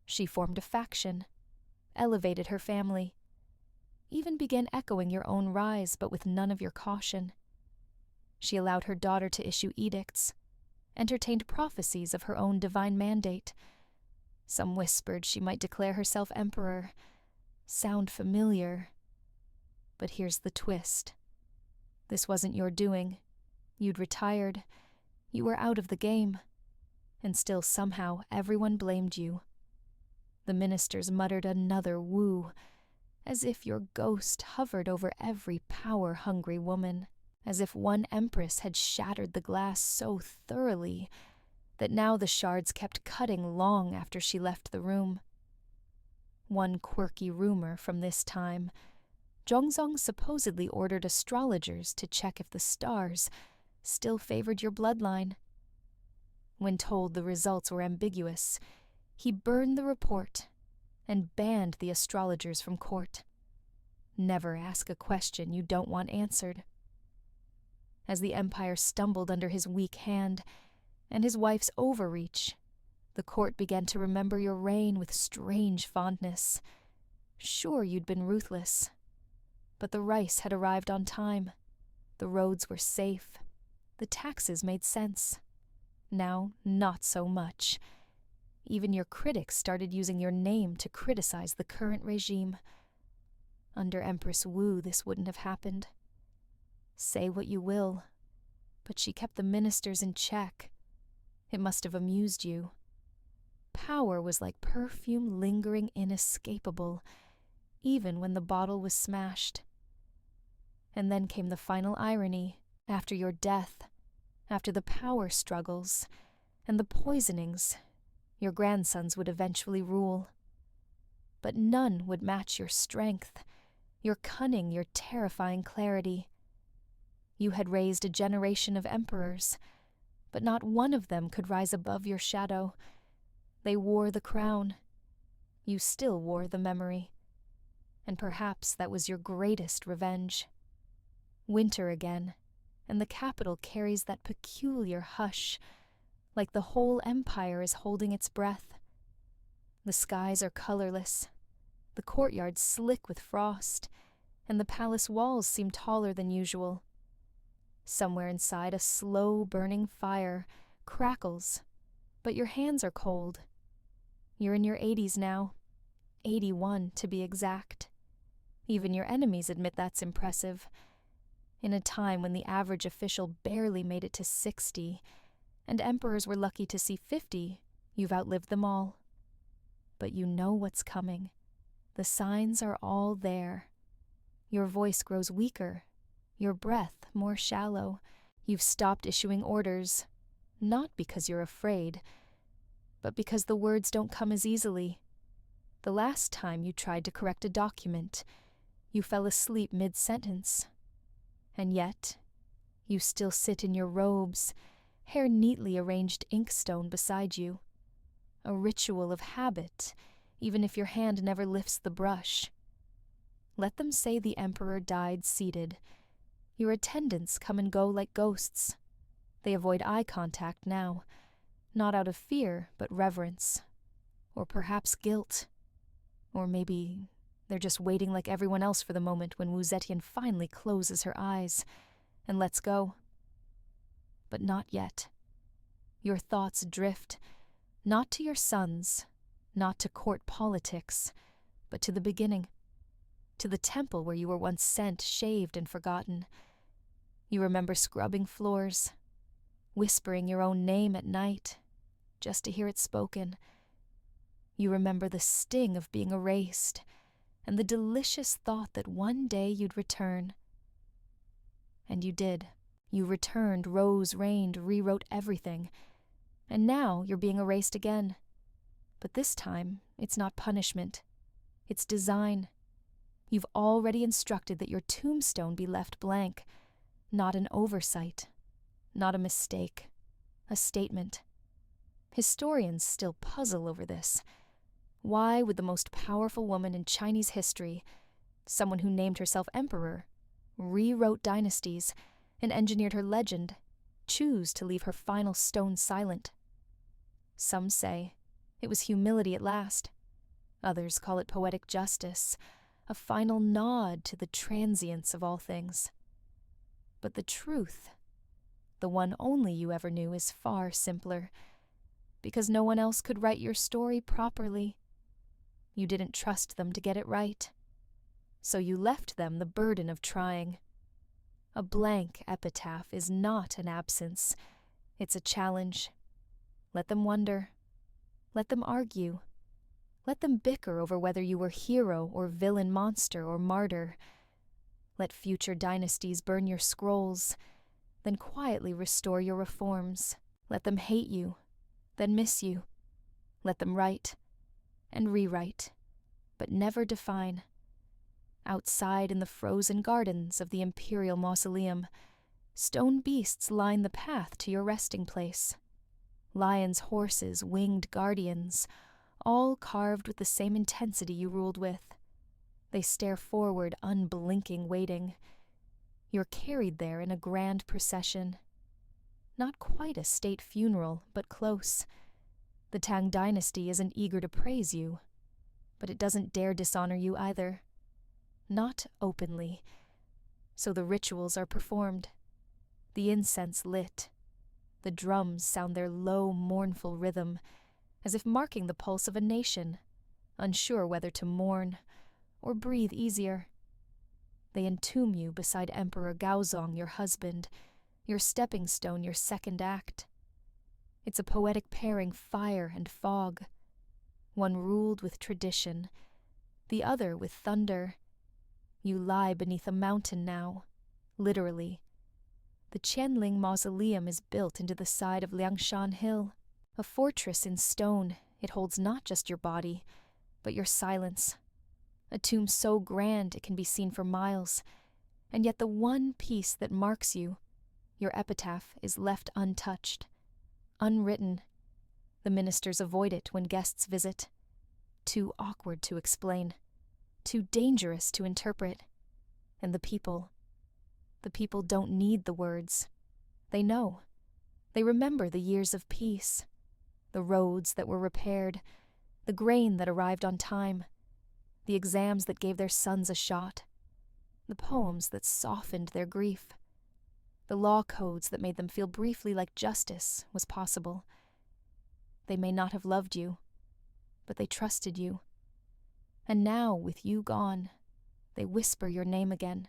She formed a faction, elevated her family, even began echoing your own rise, but with none of your caution. She allowed her daughter to issue edicts, entertained prophecies of her own divine mandate. Some whispered she might declare herself emperor. Sound familiar. But here's the twist. This wasn't your doing. You'd retired. You were out of the game. And still somehow everyone blamed you. The ministers muttered another Wu, as if your ghost hovered over every power-hungry woman, as if one empress had shattered the glass so thoroughly that now the shards kept cutting long after she left the room. One quirky rumor from this time, Zhongzong supposedly ordered astrologers to check if the stars still favored your bloodline. When told the results were ambiguous, he burned the report and banned the astrologers from court. Never ask a question you don't want answered. As the empire stumbled under his weak hand and his wife's overreach, the court began to remember your reign with strange fondness. Sure, you'd been ruthless, but the rice had arrived on time. The roads were safe. The taxes made sense. Now, not so much. Even your critics started using your name to criticize the current regime. Under Empress Wu, this wouldn't have happened. Say what you will, but she kept the ministers in check. It must have amused you. Power was like perfume lingering inescapable, even when the bottle was smashed. And then came the final irony, after your death, after the power struggles, and the poisonings, your grandsons would eventually rule. But none would match your strength, your cunning, your terrifying clarity. You had raised a generation of emperors, but not one of them could rise above your shadow. They wore the crown. You still wore the memory. And perhaps that was your greatest revenge. Winter again, and the capital carries that peculiar hush, like the whole empire is holding its breath. The skies are colorless, the courtyards slick with frost, and the palace walls seem taller than usual. Somewhere inside, a slow burning fire crackles, but your hands are cold. You're in your 80s now, 81 to be exact. Even your enemies admit that's impressive. In a time when the average official barely made it to 60, and emperors were lucky to see 50, you've outlived them all. But you know what's coming. The signs are all there. Your voice grows weaker, your breath more shallow. You've stopped issuing orders, not because you're afraid, but because the words don't come as easily. The last time you tried to correct a document, you fell asleep mid-sentence. And yet, you still sit in your robes, hair neatly arranged inkstone beside you. A ritual of habit, even if your hand never lifts the brush. Let them say the emperor died seated. Your attendants come and go like ghosts. They avoid eye contact now, not out of fear, but reverence. Or perhaps guilt. Or maybe they're just waiting like everyone else for the moment when Wu Zetian finally closes her eyes and lets go. But not yet. Your thoughts drift, not to your sons, not to court politics, but to the beginning, to the temple where you were once sent, shaved and forgotten. You remember scrubbing floors, whispering your own name at night, just to hear it spoken. You remember the sting of being erased, and the delicious thought that one day you'd return. And you did. You returned, rose, reigned, rewrote everything. And now you're being erased again. But this time, it's not punishment. It's design. You've already instructed that your tombstone be left blank. Not an oversight. Not a mistake. A statement. Historians still puzzle over this. Why would the most powerful woman in Chinese history, someone who named herself emperor, rewrote dynasties, and engineered her legend, choose to leave her final stone silent? Some say it was humility at last. Others call it poetic justice, a final nod to the transience of all things. But the truth, the one only you ever knew, is far simpler, because no one else could write your story properly. You didn't trust them to get it right, so you left them the burden of trying. A blank epitaph is not an absence, it's a challenge. Let them wonder. Let them argue. Let them bicker over whether you were hero or villain, monster or martyr. Let future dynasties burn your scrolls, then quietly restore your reforms. Let them hate you, then miss you. Let them write and rewrite, but never define. Outside in the frozen gardens of the imperial mausoleum, stone beasts line the path to your resting place. Lions, horses, winged guardians, all carved with the same intensity you ruled with. They stare forward, unblinking, waiting. You're carried there in a grand procession. Not quite a state funeral, but close. The Tang Dynasty isn't eager to praise you, but it doesn't dare dishonor you either. Not openly. So the rituals are performed, the incense lit. The drums sound their low, mournful rhythm, as if marking the pulse of a nation, unsure whether to mourn or breathe easier. They entomb you beside Emperor Gaozong, your husband, your stepping stone, your second act. It's a poetic pairing, fire and fog. One ruled with tradition, the other with thunder. You lie beneath a mountain now, literally. The Qianling Mausoleum is built into the side of Liangshan Hill, a fortress in stone. It holds not just your body, but your silence. A tomb so grand it can be seen for miles, and yet the one piece that marks you, your epitaph, is left untouched, unwritten. The ministers avoid it when guests visit. Too awkward to explain, too dangerous to interpret. And the people don't need the words. They know. They remember the years of peace, the roads that were repaired, the grain that arrived on time, the exams that gave their sons a shot, the poems that softened their grief, the law codes that made them feel briefly like justice was possible. They may not have loved you, but they trusted you. And now, with you gone, they whisper your name again,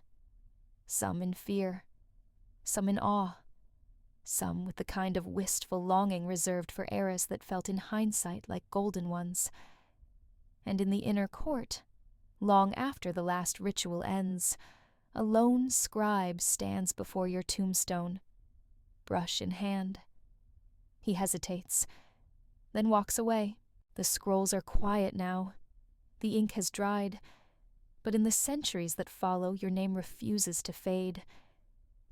some in fear, some in awe, some with the kind of wistful longing reserved for eras that felt in hindsight like golden ones. And in the inner court, long after the last ritual ends, a lone scribe stands before your tombstone, brush in hand. He hesitates, then walks away. The scrolls are quiet now. The ink has dried, but in the centuries that follow, your name refuses to fade.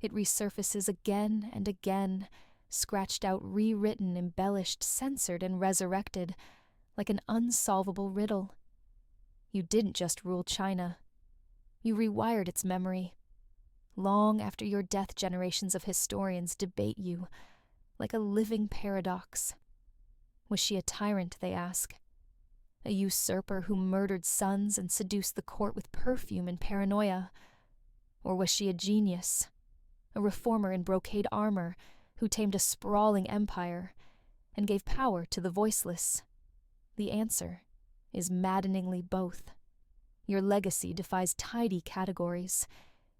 It resurfaces again and again, scratched out, rewritten, embellished, censored, and resurrected, like an unsolvable riddle. You didn't just rule China. You rewired its memory. Long after your death, generations of historians debate you, like a living paradox. Was she a tyrant, they ask? A usurper who murdered sons and seduced the court with perfume and paranoia? Or was she a genius, a reformer in brocade armor who tamed a sprawling empire and gave power to the voiceless? The answer is maddeningly both. Your legacy defies tidy categories.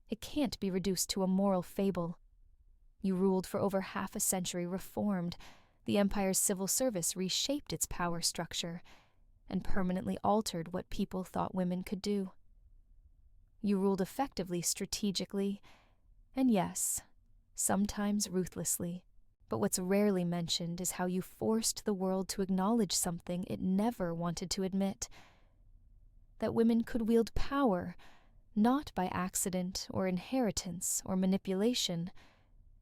It can't be reduced to a moral fable. You ruled for over half a century, reformed. The empire's civil service reshaped its power structure and permanently altered what people thought women could do. You ruled effectively, strategically, and yes, sometimes ruthlessly. But what's rarely mentioned is how you forced the world to acknowledge something it never wanted to admit. That women could wield power, not by accident or inheritance or manipulation,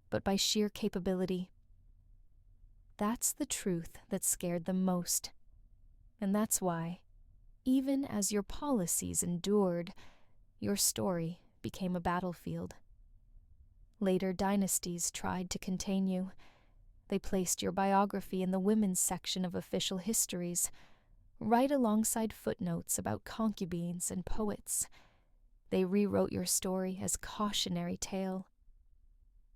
but by sheer capability. That's the truth that scared them most. And that's why, even as your policies endured, your story became a battlefield. Later dynasties tried to contain you. They placed your biography in the women's section of official histories, right alongside footnotes about concubines and poets. They rewrote your story as cautionary tale.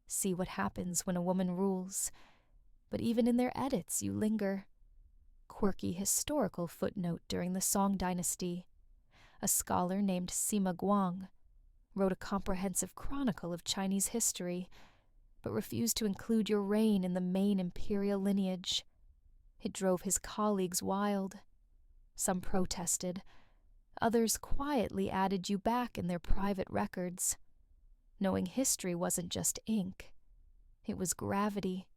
See what happens when a woman rules. But even in their edits, you linger. Quirky historical footnote during the Song Dynasty. A scholar named Sima Guang wrote a comprehensive chronicle of Chinese history, but refused to include your reign in the main imperial lineage. It drove his colleagues wild. Some protested. Others quietly added you back in their private records, knowing history wasn't just ink. It was gravity.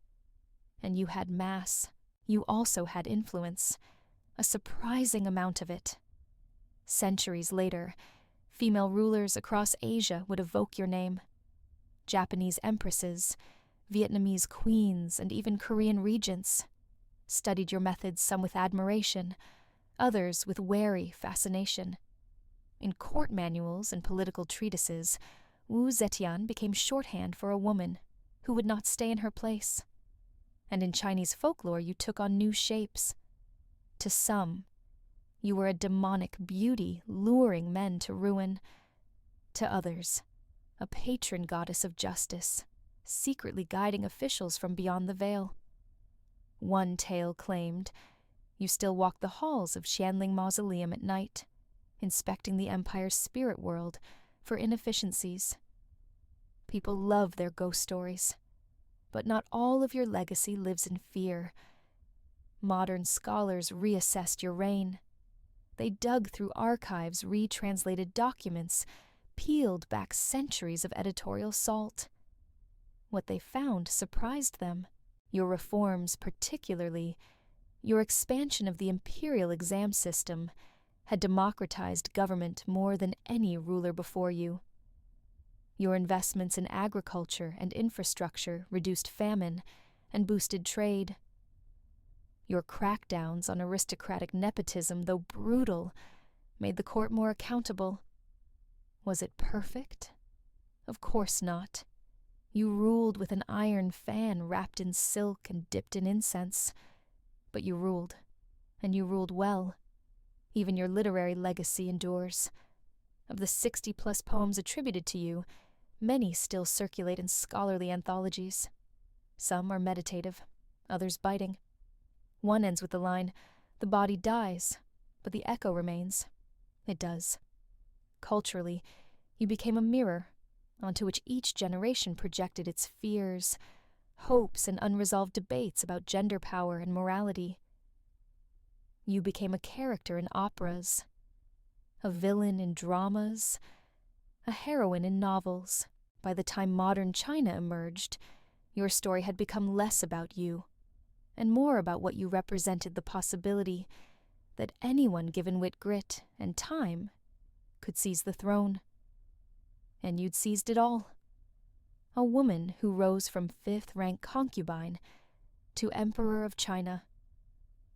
And you had mass. You also had influence, a surprising amount of it. Centuries later, female rulers across Asia would evoke your name. Japanese empresses, Vietnamese queens, and even Korean regents studied your methods, some with admiration, others with wary fascination. In court manuals and political treatises, Wu Zetian became shorthand for a woman who would not stay in her place. And in Chinese folklore, you took on new shapes. To some, you were a demonic beauty luring men to ruin. To others, a patron goddess of justice, secretly guiding officials from beyond the veil. One tale claimed you still walk the halls of Qianling Mausoleum at night, inspecting the empire's spirit world for inefficiencies. People love their ghost stories, but not all of your legacy lives in fear. Modern scholars reassessed your reign. They dug through archives, retranslated documents, peeled back centuries of editorial salt. What they found surprised them. Your reforms, particularly your expansion of the imperial exam system, had democratized government more than any ruler before you. Your investments in agriculture and infrastructure reduced famine and boosted trade. Your crackdowns on aristocratic nepotism, though brutal, made the court more accountable. Was it perfect? Of course not. You ruled with an iron fan wrapped in silk and dipped in incense. But you ruled, and you ruled well. Even your literary legacy endures. Of the 60-plus poems attributed to you, many still circulate in scholarly anthologies. Some are meditative, others biting. One ends with the line, "The body dies, but the echo remains." It does. Culturally, you became a mirror onto which each generation projected its fears, hopes, and unresolved debates about gender power and morality. You became a character in operas, a villain in dramas, a heroine in novels. By the time modern China emerged, your story had become less about you, and more about what you represented, the possibility that anyone given wit, grit, and time could seize the throne. And you'd seized it all. A woman who rose from fifth-rank concubine to Emperor of China.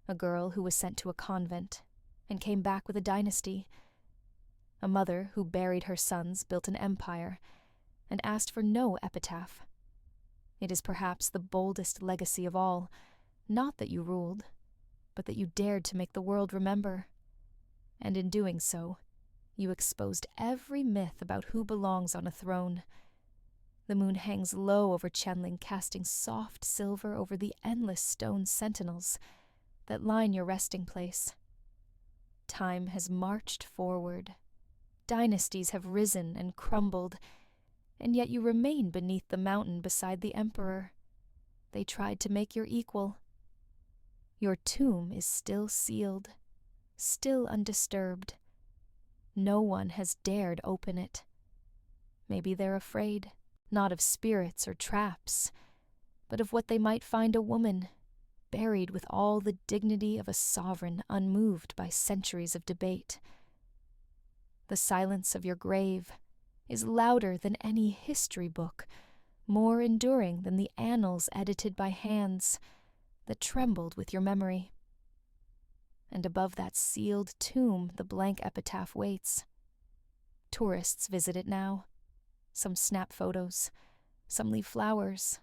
A girl who was sent to a convent and came back with a dynasty. A mother who buried her sons, built an empire, and asked for no epitaph. It is perhaps the boldest legacy of all, not that you ruled, but that you dared to make the world remember. And in doing so, you exposed every myth about who belongs on a throne. The moon hangs low over Chenling, casting soft silver over the endless stone sentinels that line your resting place. Time has marched forward. Dynasties have risen and crumbled, and yet you remain beneath the mountain beside the emperor. They tried to make your equal. Your tomb is still sealed, still undisturbed. No one has dared open it. Maybe they're afraid, not of spirits or traps, but of what they might find a woman, buried with all the dignity of a sovereign, unmoved by centuries of debate. The silence of your grave is louder than any history book, more enduring than the annals edited by hands that trembled with your memory. And above that sealed tomb the blank epitaph waits. Tourists visit it now. Some snap photos, some leave flowers.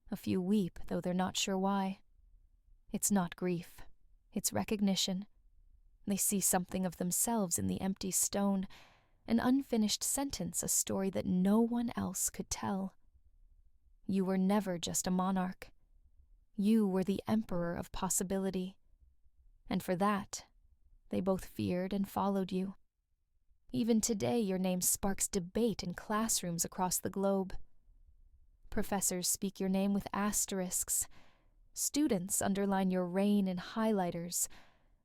A few weep, though they're not sure why. It's not grief, it's recognition. They see something of themselves in the empty stone, an unfinished sentence, a story that no one else could tell. You were never just a monarch. You were the emperor of possibility. And for that, they both feared and followed you. Even today, your name sparks debate in classrooms across the globe. Professors speak your name with asterisks. Students underline your reign in highlighters,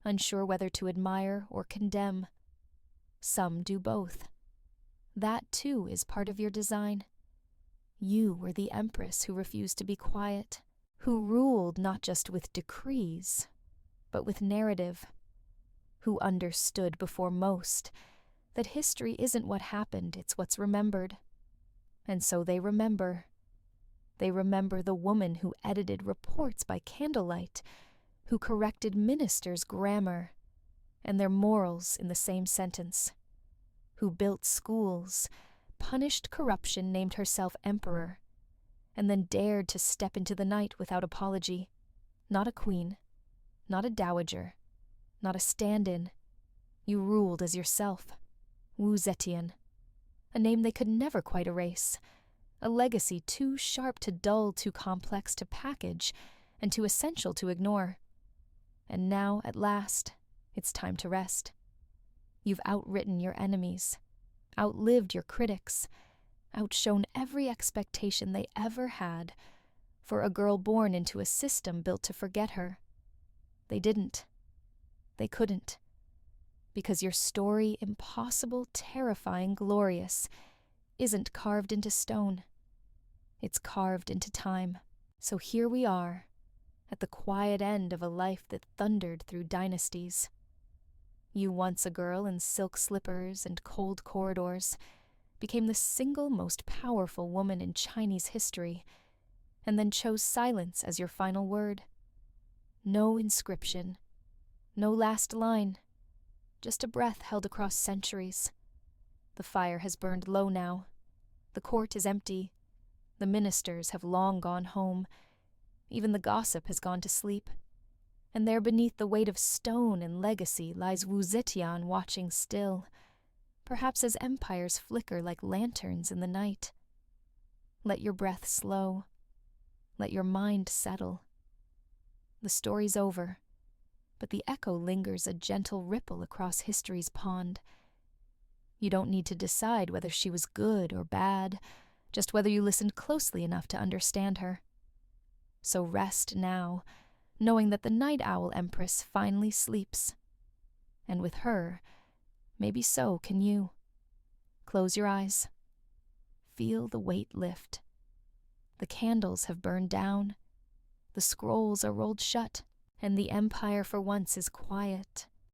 unsure whether to admire or condemn. Some do both. That, too, is part of your design. You were the empress who refused to be quiet, who ruled not just with decrees, but with narrative, who understood before most that history isn't what happened, it's what's remembered. And so they remember. They remember the woman who edited reports by candlelight, who corrected ministers' grammar and their morals in the same sentence, who built schools, punished corruption, named herself emperor, and then dared to step into the night without apology. Not a queen, not a dowager, not a stand-in. You ruled as yourself. Wu Zetian, a name they could never quite erase, a legacy too sharp to dull, too complex to package, and too essential to ignore. And now, at last, it's time to rest. You've outwritten your enemies. outlived your critics, outshone every expectation they ever had for a girl born into a system built to forget her. They didn't. They couldn't. Because your story, impossible, terrifying, glorious, isn't carved into stone. It's carved into time. So here we are, at the quiet end of a life that thundered through dynasties. You, once a girl in silk slippers and cold corridors, became the single most powerful woman in Chinese history, and then chose silence as your final word. No inscription, no last line, just a breath held across centuries. The fire has burned low now. The court is empty. The ministers have long gone home. Even the gossip has gone to sleep. And there beneath the weight of stone and legacy lies Wu Zetian watching still, perhaps as empires flicker like lanterns in the night. Let your breath slow. Let your mind settle. The story's over, but the echo lingers a gentle ripple across history's pond. You don't need to decide whether she was good or bad, just whether you listened closely enough to understand her. So rest now, knowing that the Night Owl Empress finally sleeps. And with her, maybe so can you. Close your eyes. Feel the weight lift. The candles have burned down. The scrolls are rolled shut, and the empire for once is quiet,